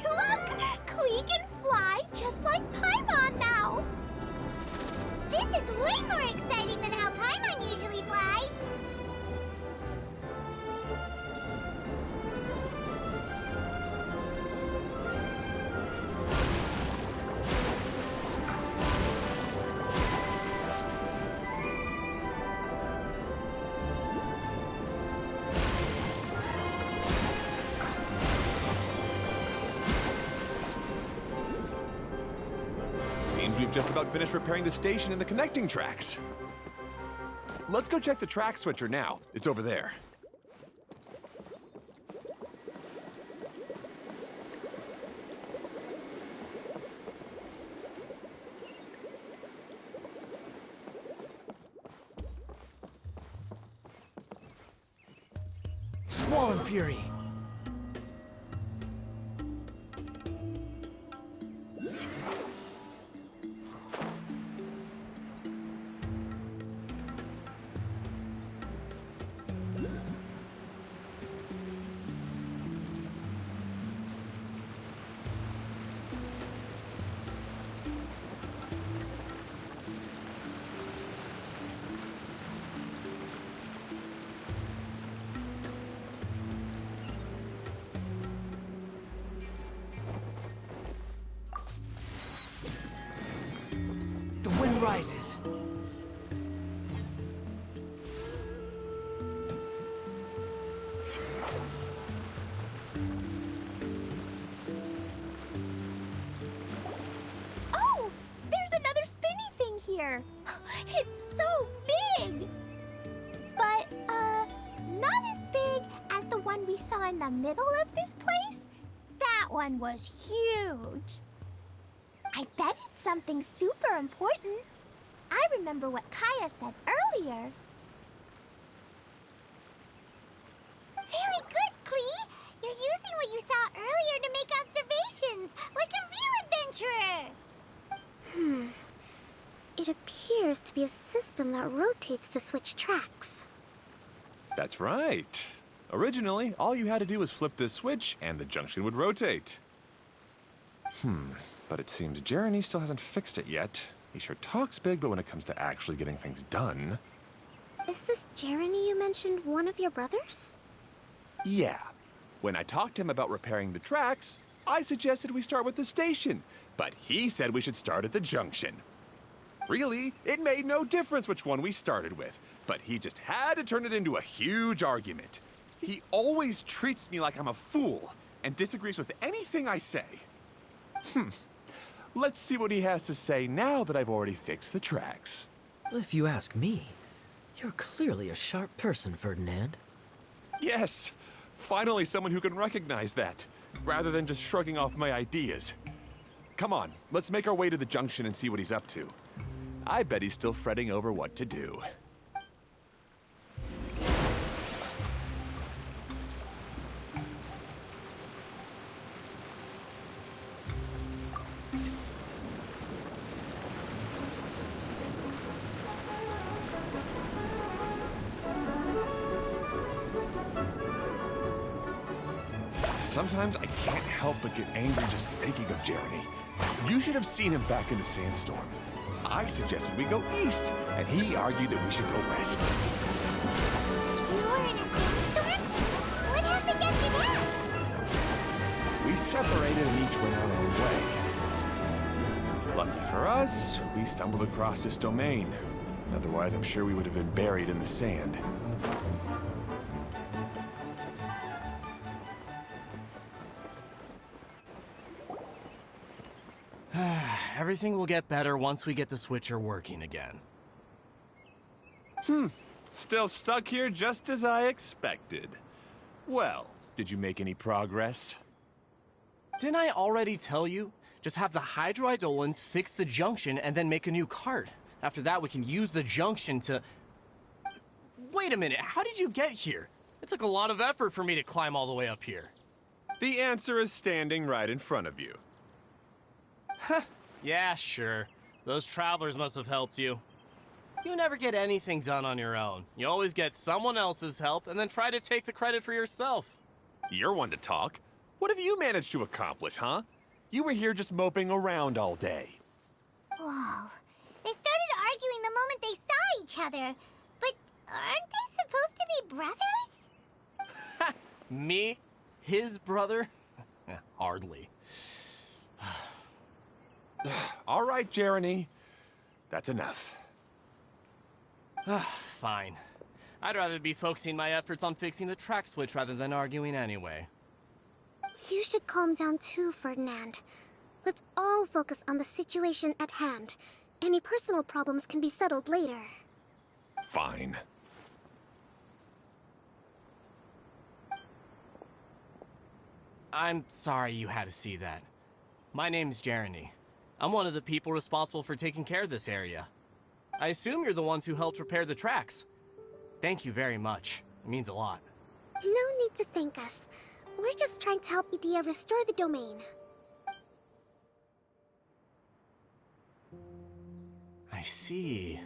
Look! Klee can fly just like Paimon now! This is way more exciting than how Paimon usually flies. Seems we've just about finished repairing the station and the connecting tracks. Let's go check the track switcher now. It's over there. Squall and Fury! The wind rises. Oh! There's another spinny thing here! It's so big! But, not as big as the one we saw in the middle of this place. That one was huge. I bet it's something super important. I remember what Kaya said earlier. Very good, Klee. You're using what you saw earlier to make observations, like a real adventurer. It appears to be a system that rotates to switch tracks. That's right. Originally, all you had to do was flip this switch and the junction would rotate. But it seems Jeremy still hasn't fixed it yet. He sure talks big, but when it comes to actually getting things done... Is this Jeremy you mentioned one of your brothers? Yeah. When I talked to him about repairing the tracks, I suggested we start with the station, but he said we should start at the junction. Really, it made no difference which one we started with, but he just had to turn it into a huge argument. He always treats me like I'm a fool and disagrees with anything I say. Let's see what he has to say now that I've already fixed the tracks. If you ask me, you're clearly a sharp person, Ferdinand. Yes, finally someone who can recognize that, rather than just shrugging off my ideas. Come on, let's make our way to the junction and see what he's up to. I bet he's still fretting over what to do. Sometimes I can't help but get angry just thinking of Jeremy. You should have seen him back in the sandstorm. I suggested we go east, and he argued that we should go west. You were in a sandstorm? What happened after that? we separated and each went our own way. Lucky for us, we stumbled across this domain. Otherwise, I'm sure we would have been buried in the sand. Everything will get better once we get the switcher working again. Still stuck here just as I expected. Well, did you make any progress? Didn't I already tell you? Just have the hydroidolins fix the junction and then make a new cart. After that, we can use the junction to... Wait a minute, how did you get here? It took a lot of effort for me to climb all the way up here. The answer is standing right in front of you. Yeah, sure. Those travelers must have helped you. You never get anything done on your own. You always get someone else's help and then try to take the credit for yourself. You're one to talk. What have you managed to accomplish, huh? You were here just moping around all day. Whoa. They started arguing the moment they saw each other. But aren't they supposed to be brothers? Me? His brother? Hardly. All right, Jeremy. That's enough. Fine. I'd rather be focusing my efforts on fixing the track switch rather than arguing anyway. You should calm down too, Ferdinand. Let's all focus on the situation at hand. Any personal problems can be settled later. Fine. I'm sorry you had to see that. My name's Jeremy. I'm one of the people responsible for taking care of this area. I assume you're the ones who helped repair the tracks. Thank you very much. It means a lot. No need to thank us. We're just trying to help Edea restore the domain. I see.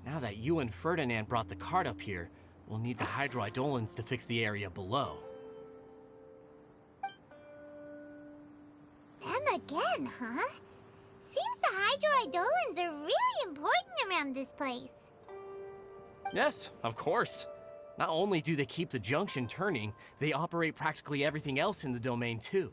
Now that you and Ferdinand brought the cart up here, we'll need the hydroidolins to fix the area below. Them again, huh? Seems the hydroidolins are really important around this place. Yes, of course. Not only do they keep the junction turning, they operate practically everything else in the domain too.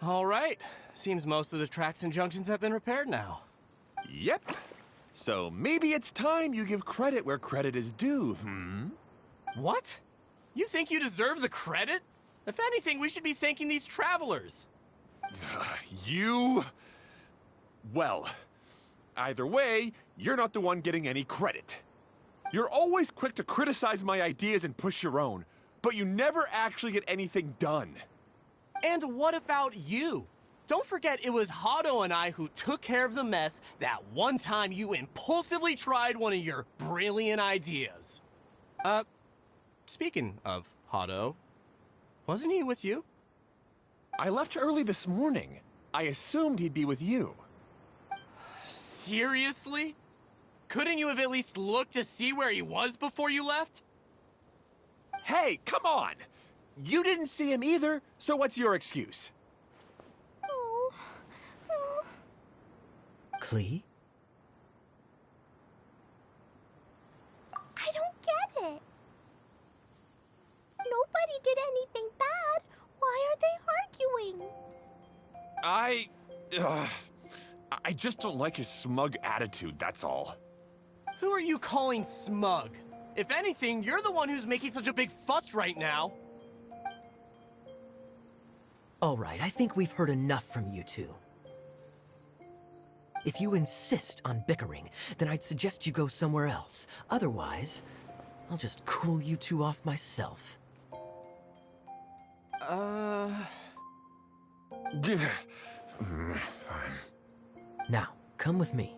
All right. Seems most of the tracks and junctions have been repaired now. Yep. So maybe it's time you give credit where credit is due, What? You think you deserve the credit? If anything, we should be thanking these travelers. You... Well, either way, you're not the one getting any credit. You're always quick to criticize my ideas and push your own, but you never actually get anything done. And what about you? Don't forget it was Hado and I who took care of the mess that one time you impulsively tried one of your brilliant ideas. Speaking of Hado, wasn't he with you? I left early this morning. I assumed he'd be with you. Seriously? Couldn't you have at least looked to see where he was before you left? Hey, come on! You didn't see him either, so what's your excuse? Klee? I don't get it. Nobody did anything bad. Why are they arguing? I just don't like his smug attitude, that's all. Who are you calling smug? If anything, you're the one who's making such a big fuss right now. All right, I think we've heard enough from you two. If you insist on bickering, then I'd suggest you go somewhere else. Otherwise, I'll just cool you two off myself. Now, come with me.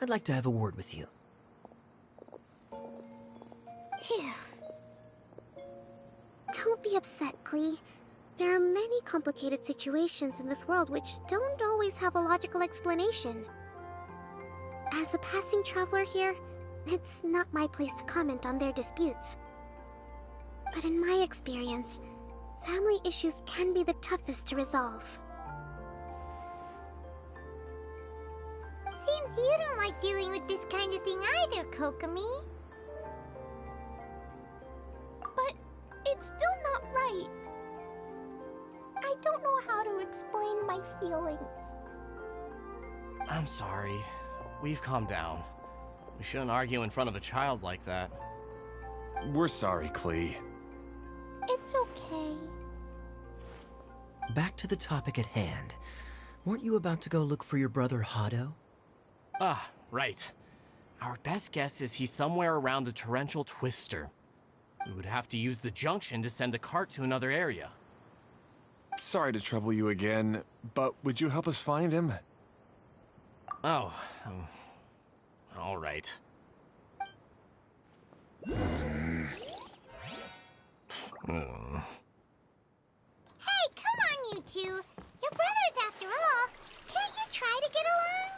I'd like to have a word with you. Phew. Don't be upset, Klee. There are many complicated situations in this world which don't always have a logical explanation. As a passing traveler here, it's not my place to comment on their disputes. But in my experience, family issues can be the toughest to resolve. Seems you don't like dealing with this kind of thing either, Kokomi. But it's still not right. I don't know how to explain my feelings. I'm sorry. We've calmed down. We shouldn't argue in front of a child like that. We're sorry, Klee. It's okay. Back to the topic at hand. Weren't you about to go look for your brother Hado? Ah, right. Our best guess is he's somewhere around the torrential twister. We would have to use the junction to send the cart to another area. Sorry to trouble you again, but would you help us find him? Oh, all right. Hey, come on, you two. You're brothers after all. Can't you try to get along?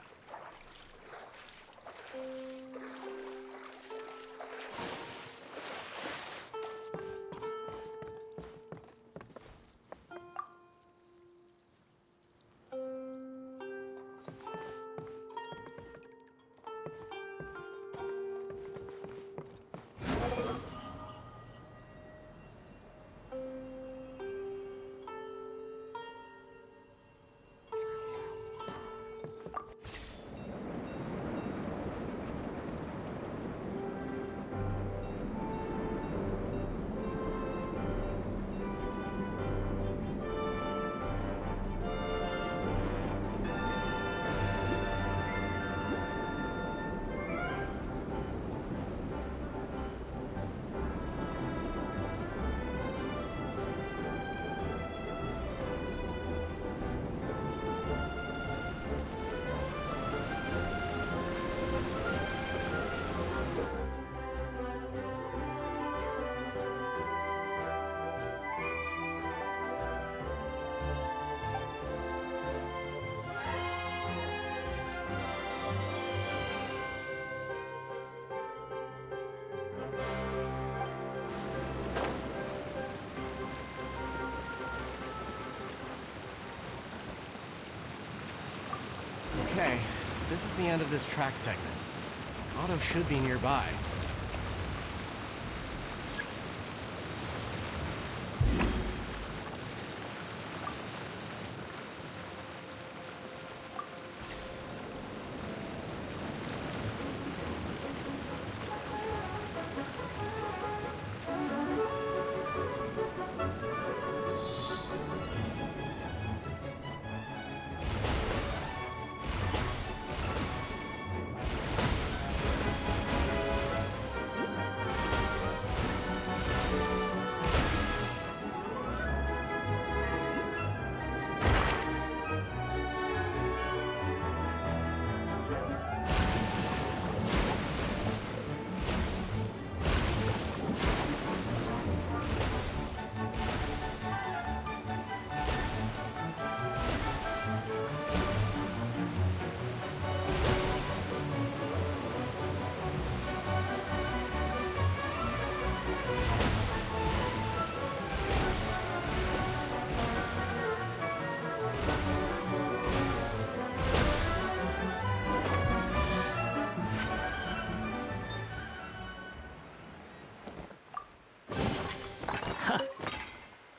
Okay, this is the end of this track segment. Otto should be nearby.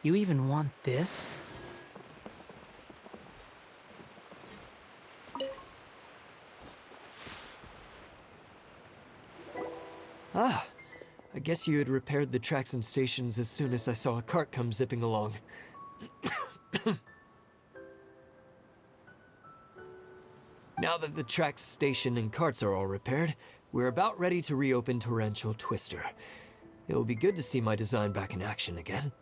You even want this? Ah, I guess you had repaired the tracks and stations as soon as I saw a cart come zipping along. Now that the tracks, station, and carts are all repaired, we're about ready to reopen Torrential Twister. It'll be good to see my design back in action again.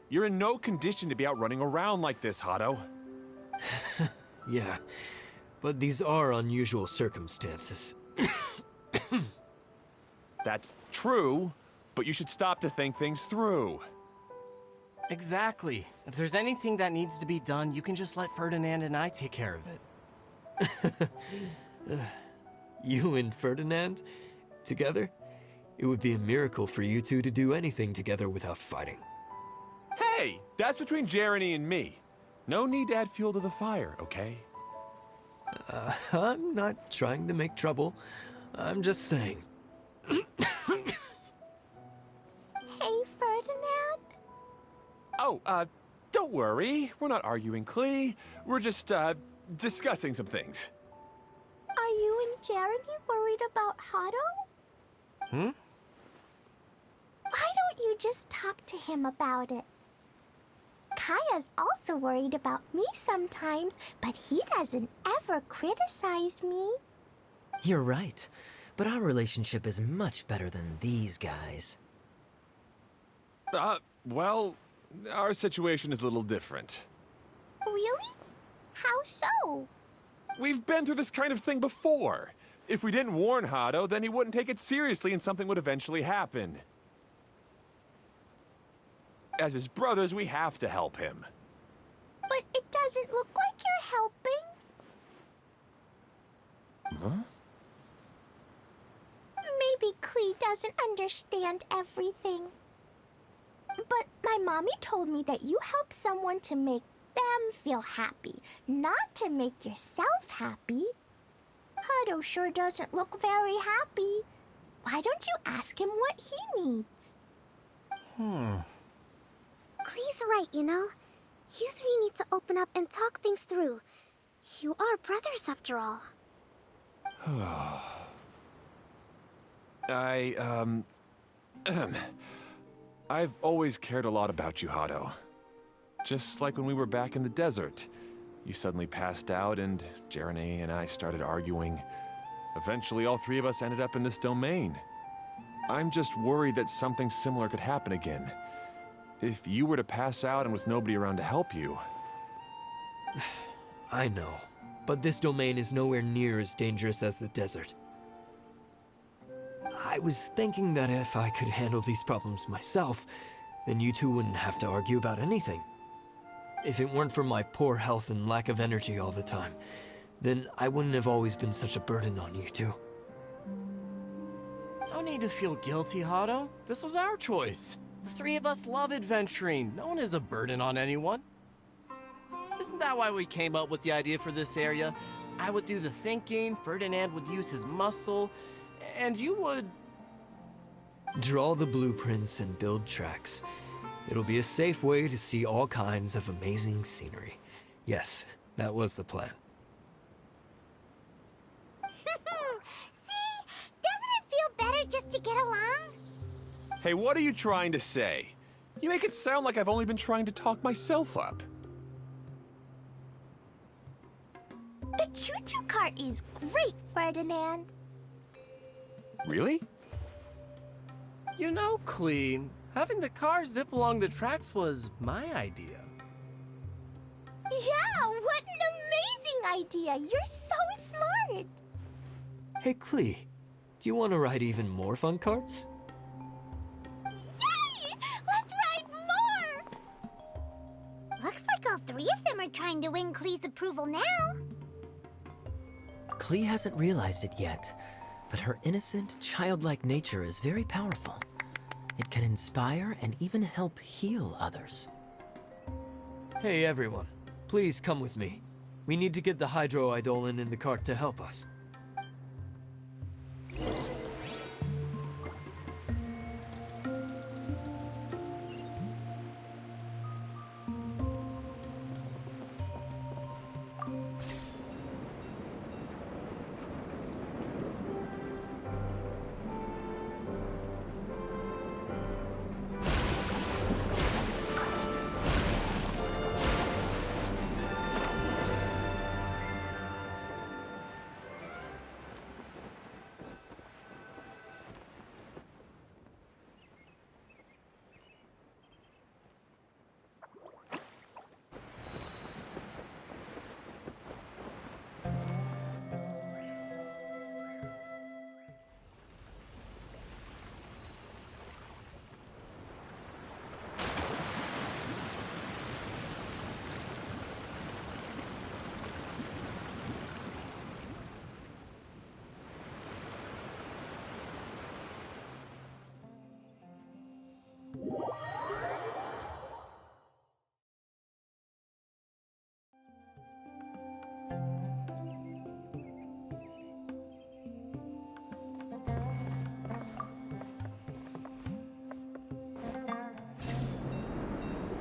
You're in no condition to be out running around like this, Hado. Yeah, but these are unusual circumstances. That's true, but you should stop to think things through. Exactly. If there's anything that needs to be done, you can just let Ferdinand and I take care of it. You and Ferdinand? Together? It would be a miracle for you two to do anything together without fighting. Hey, that's between Jeremy and me. No need to add fuel to the fire, okay? I'm not trying to make trouble. I'm just saying. Hey, Ferdinand? Oh, don't worry. We're not arguing, Klee. We're just, discussing some things. Are you and Jeremy worried about Hado? Hmm? Why don't you just talk to him about it? Kaya's also worried about me sometimes, but he doesn't ever criticize me. You're right. But our relationship is much better than these guys. Well, our situation is a little different. Really? How so? We've been through this kind of thing before. If we didn't warn Hado, then he wouldn't take it seriously and something would eventually happen. As his brothers, we have to help him. But it doesn't look like you're helping. Huh? Maybe Klee doesn't understand everything. But my mommy told me that you help someone to make them feel happy, not to make yourself happy. Hado sure doesn't look very happy. Why don't you ask him what he needs? Klee's right, you know. You three need to open up and talk things through. You are brothers, after all. I've always cared a lot about you, Hado. Just like when we were back in the desert. You suddenly passed out and Jeremy and I started arguing. Eventually, all three of us ended up in this domain. I'm just worried that something similar could happen again. If you were to pass out and with nobody around to help you... I know, but this domain is nowhere near as dangerous as the desert. I was thinking that if I could handle these problems myself, then you two wouldn't have to argue about anything. If it weren't for my poor health and lack of energy all the time, then I wouldn't have always been such a burden on you two. No need to feel guilty, Hado. This was our choice. The three of us love adventuring. No one is a burden on anyone. Isn't that why we came up with the idea for this area? I would do the thinking, Ferdinand would use his muscle, and you would... Draw the blueprints and build tracks. It'll be a safe way to see all kinds of amazing scenery. Yes, that was the plan. See? Doesn't it feel better just to get along? Hey, what are you trying to say? You make it sound like I've only been trying to talk myself up. The choo-choo cart is great, Ferdinand. Really? You know, Klee, having the car zip along the tracks was my idea. Yeah, what an amazing idea! You're so smart! Hey, Klee, do you want to ride even more fun carts? Yay! Let's ride more! Looks like all three of them are trying to win Klee's approval now. Klee hasn't realized it yet, but her innocent, childlike nature is very powerful. It can inspire and even help heal others. Hey everyone, please come with me. We need to get the hydroidolin in the cart to help us.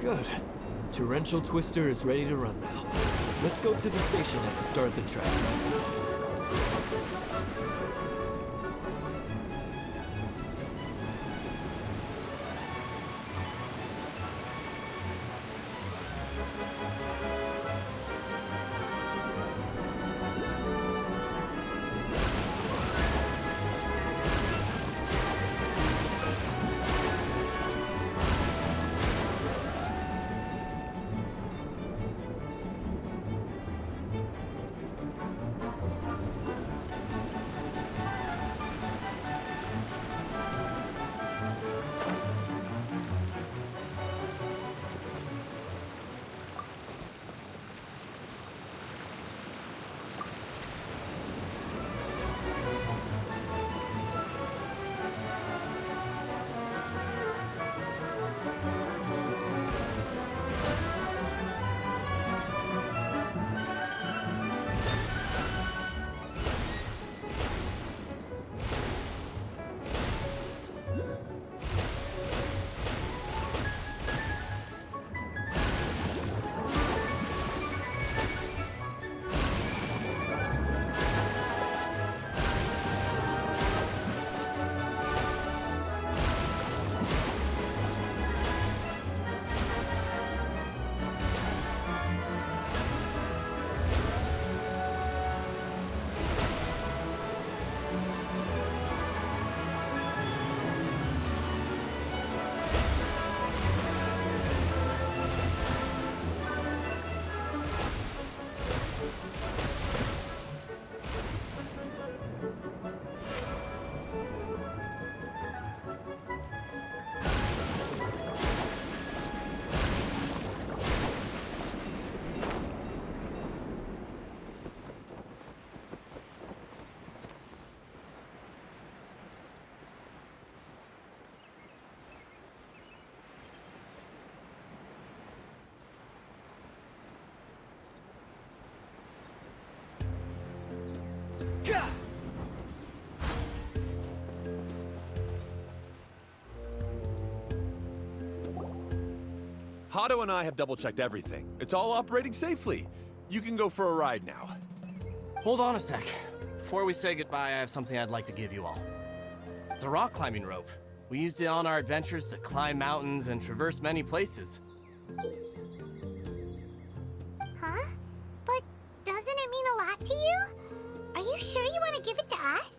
Good. Torrential Twister is ready to run now. Let's go to the station at the start of the track. Hado and I have double-checked everything. It's all operating safely. You can go for a ride now. Hold on a sec. Before we say goodbye, I have something I'd like to give you all. It's a rock climbing rope. We used it on our adventures to climb mountains and traverse many places. Huh? But doesn't it mean a lot to you? Are you sure you want to give it to us?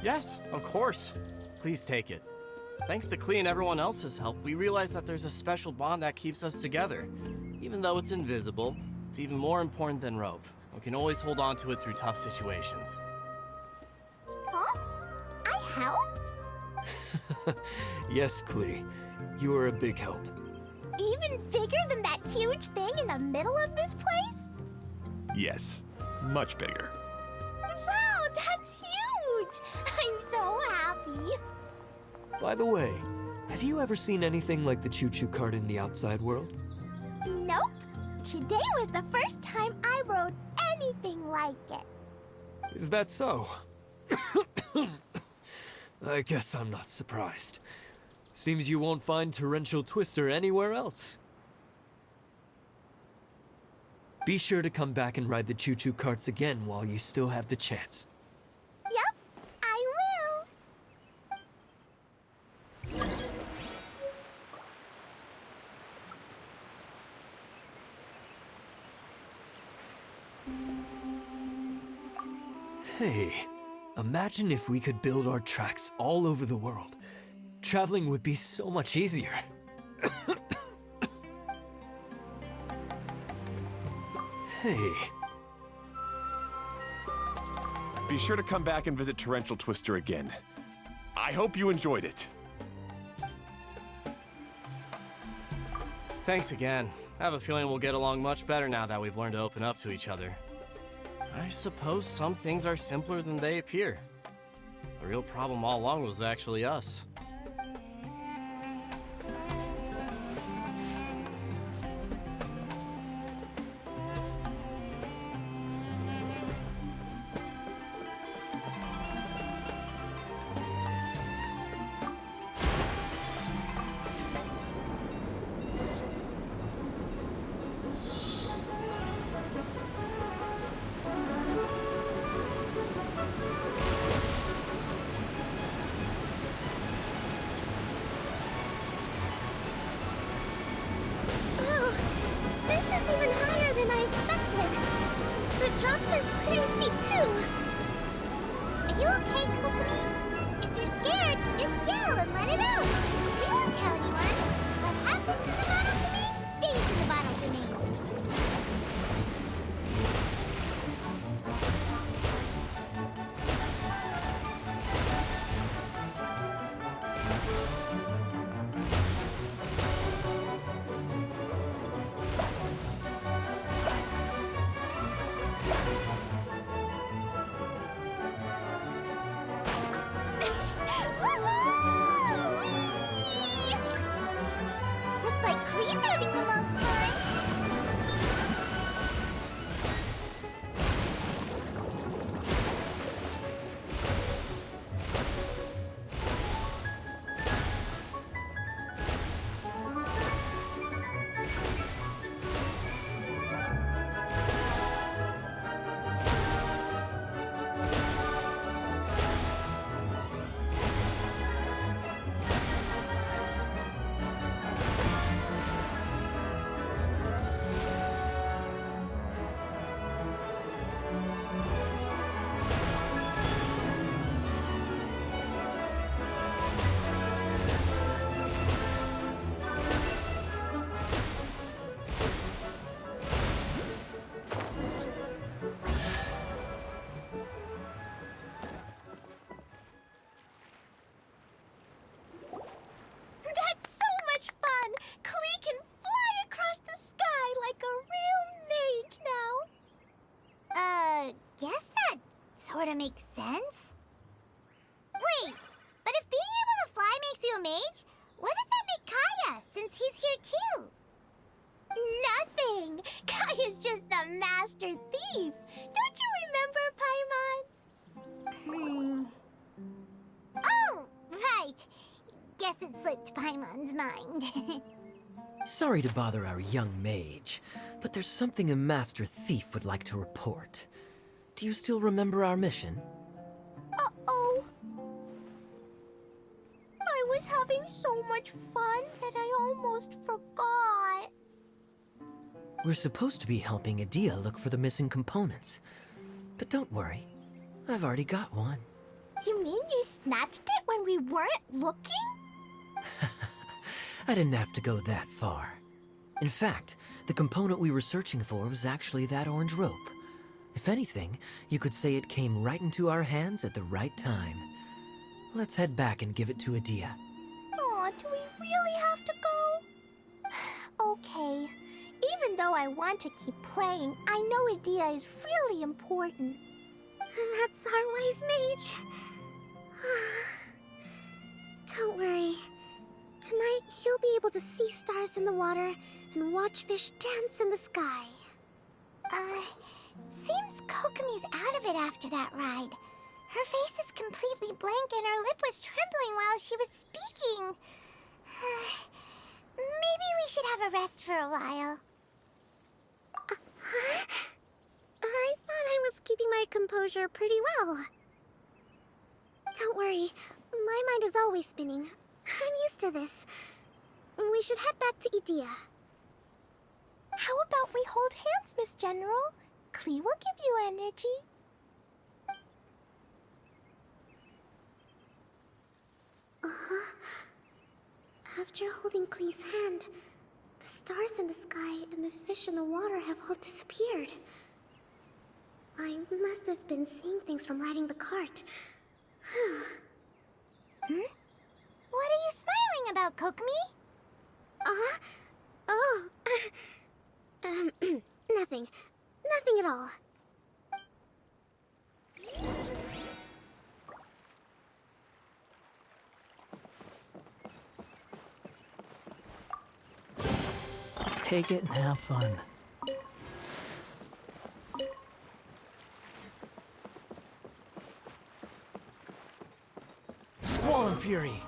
Yes, of course. Please take it. Thanks to Klee and everyone else's help, we realized that there's a special bond that keeps us together. Even though it's invisible, it's even more important than rope. We can always hold on to it through tough situations. Huh? I helped? Yes, Klee. You are a big help. Even bigger than that huge thing in the middle of this place? Yes, much bigger. Wow, that's huge! I'm so happy. By the way, have you ever seen anything like the choo-choo cart in the outside world? Nope. Today was the first time I rode anything like it. Is that so? I guess I'm not surprised. Seems you won't find Torrential Twister anywhere else. Be sure to come back and ride the choo-choo carts again while you still have the chance. Yep, I will. Hey, imagine if we could build our tracks all over the world. Traveling would be so much easier. Hey. Be sure to come back and visit Torrential Twister again. I hope you enjoyed it. Thanks again. I have a feeling we'll get along much better now that we've learned to open up to each other. I suppose some things are simpler than they appear. The real problem all along was actually us. you okay, Kokomi? If you're scared, just yell and let it out. We won't tell anyone. What happens in the bottle domain stays in the bottle domain. Looks like Klee's having the most fun. That's so much fun! Klee can fly across the sky like a real mage now. Guess that sort of makes sense. Wait, but if being able to fly makes you a mage, what does that make Kaya, since he's here too? Nothing! Kaya's just the master thief! Don't you remember, Paimon? Oh, right. Guess it slipped Paimon's mind. Sorry to bother our young mage, but there's something a Master Thief would like to report. Do you still remember our mission? Uh-oh. I was having so much fun that I almost forgot. We're supposed to be helping Adia look for the missing components. But don't worry, I've already got one. You mean you snatched it when we weren't looking? I didn't have to go that far. In fact, the component we were searching for was actually that orange rope. If anything, you could say it came right into our hands at the right time. Let's head back and give it to Adia. Aw, do we really have to go? Okay. Even though I want to keep playing, I know Adia is really important. That's our wise mage. Don't worry. Tonight, he'll be able to see stars in the water and watch fish dance in the sky. Seems Kokomi's out of it after that ride. Her face is completely blank and her lip was trembling while she was speaking. Maybe we should have a rest for a while. I thought I was keeping my composure pretty well. Don't worry, my mind is always spinning. I'm used to this. We should head back to Idia. How about we hold hands, Miss General? Klee will give you energy. After holding Klee's hand, the stars in the sky and the fish in the water have all disappeared. I must have been seeing things from riding the cart. What are you smiling about, Kokomi? Oh. Nothing. Nothing at all. Take it and have fun. Squall and Fury!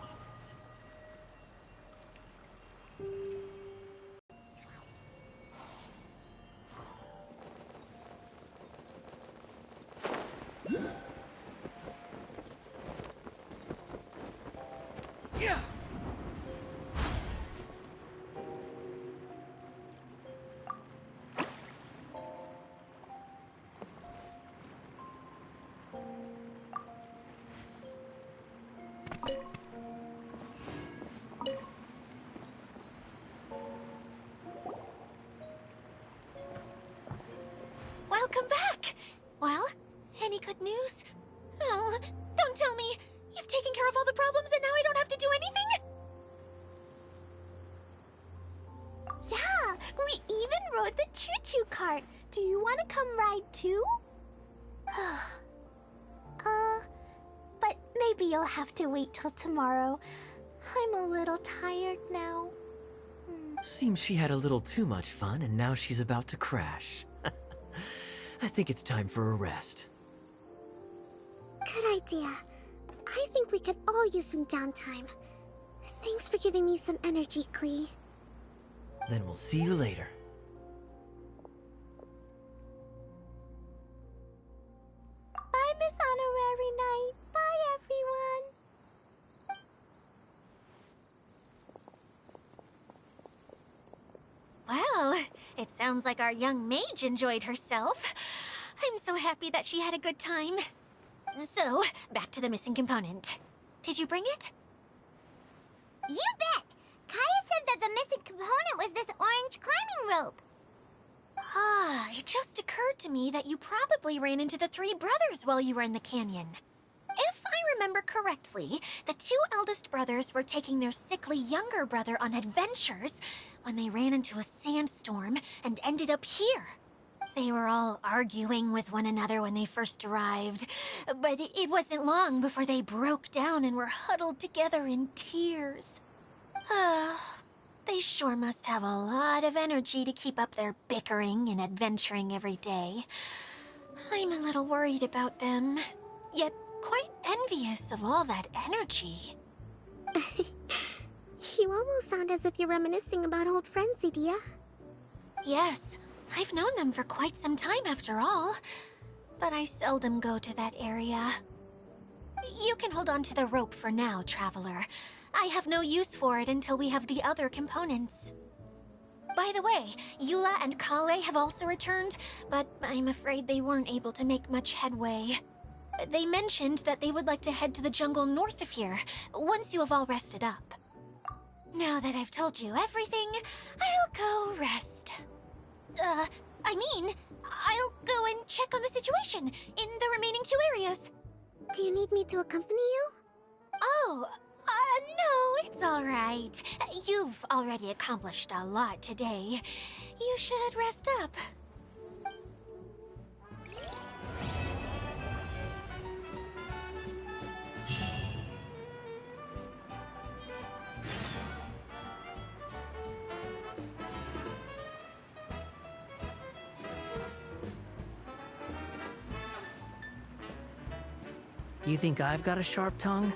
Yeah! good news? Oh, don't tell me! You've taken care of all the problems and now I don't have to do anything? Yeah, we even rode the choo-choo cart. Do you want to come ride too? But maybe you'll have to wait till tomorrow. I'm a little tired now. Seems she had a little too much fun and now she's about to crash. I think it's time for a rest. Good idea. I think we could all use some downtime. Thanks for giving me some energy, Klee. Then we'll see you later. Bye, Miss Honorary Knight. Bye, everyone. Well, it sounds like our young mage enjoyed herself. I'm so happy that she had a good time. So, back to the missing component. Did you bring it? You bet! Kaya said that the missing component was this orange climbing rope. Ah, it just occurred to me that you probably ran into the three brothers while you were in the canyon. If I remember correctly, the two eldest brothers were taking their sickly younger brother on adventures when they ran into a sandstorm and ended up here. They were all arguing with one another when they first arrived, but it wasn't long before they broke down and were huddled together in tears. They sure must have a lot of energy to keep up their bickering and adventuring every day. I'm a little worried about them, yet quite envious of all that energy. You almost sound as if you're reminiscing about old friends, Edea. Yes, I've known them for quite some time after all, but I seldom go to that area. You can hold on to the rope for now, Traveler. I have no use for it until we have the other components. By the way, Eula and Kale have also returned, but I'm afraid they weren't able to make much headway. They mentioned that they would like to head to the jungle north of here, once you have all rested up. Now that I've told you everything, I'll go rest. I'll go and check on the situation in the remaining two areas. Do you need me to accompany you? Oh, no, it's all right. You've already accomplished a lot today. You should rest up. You think I've got a sharp tongue?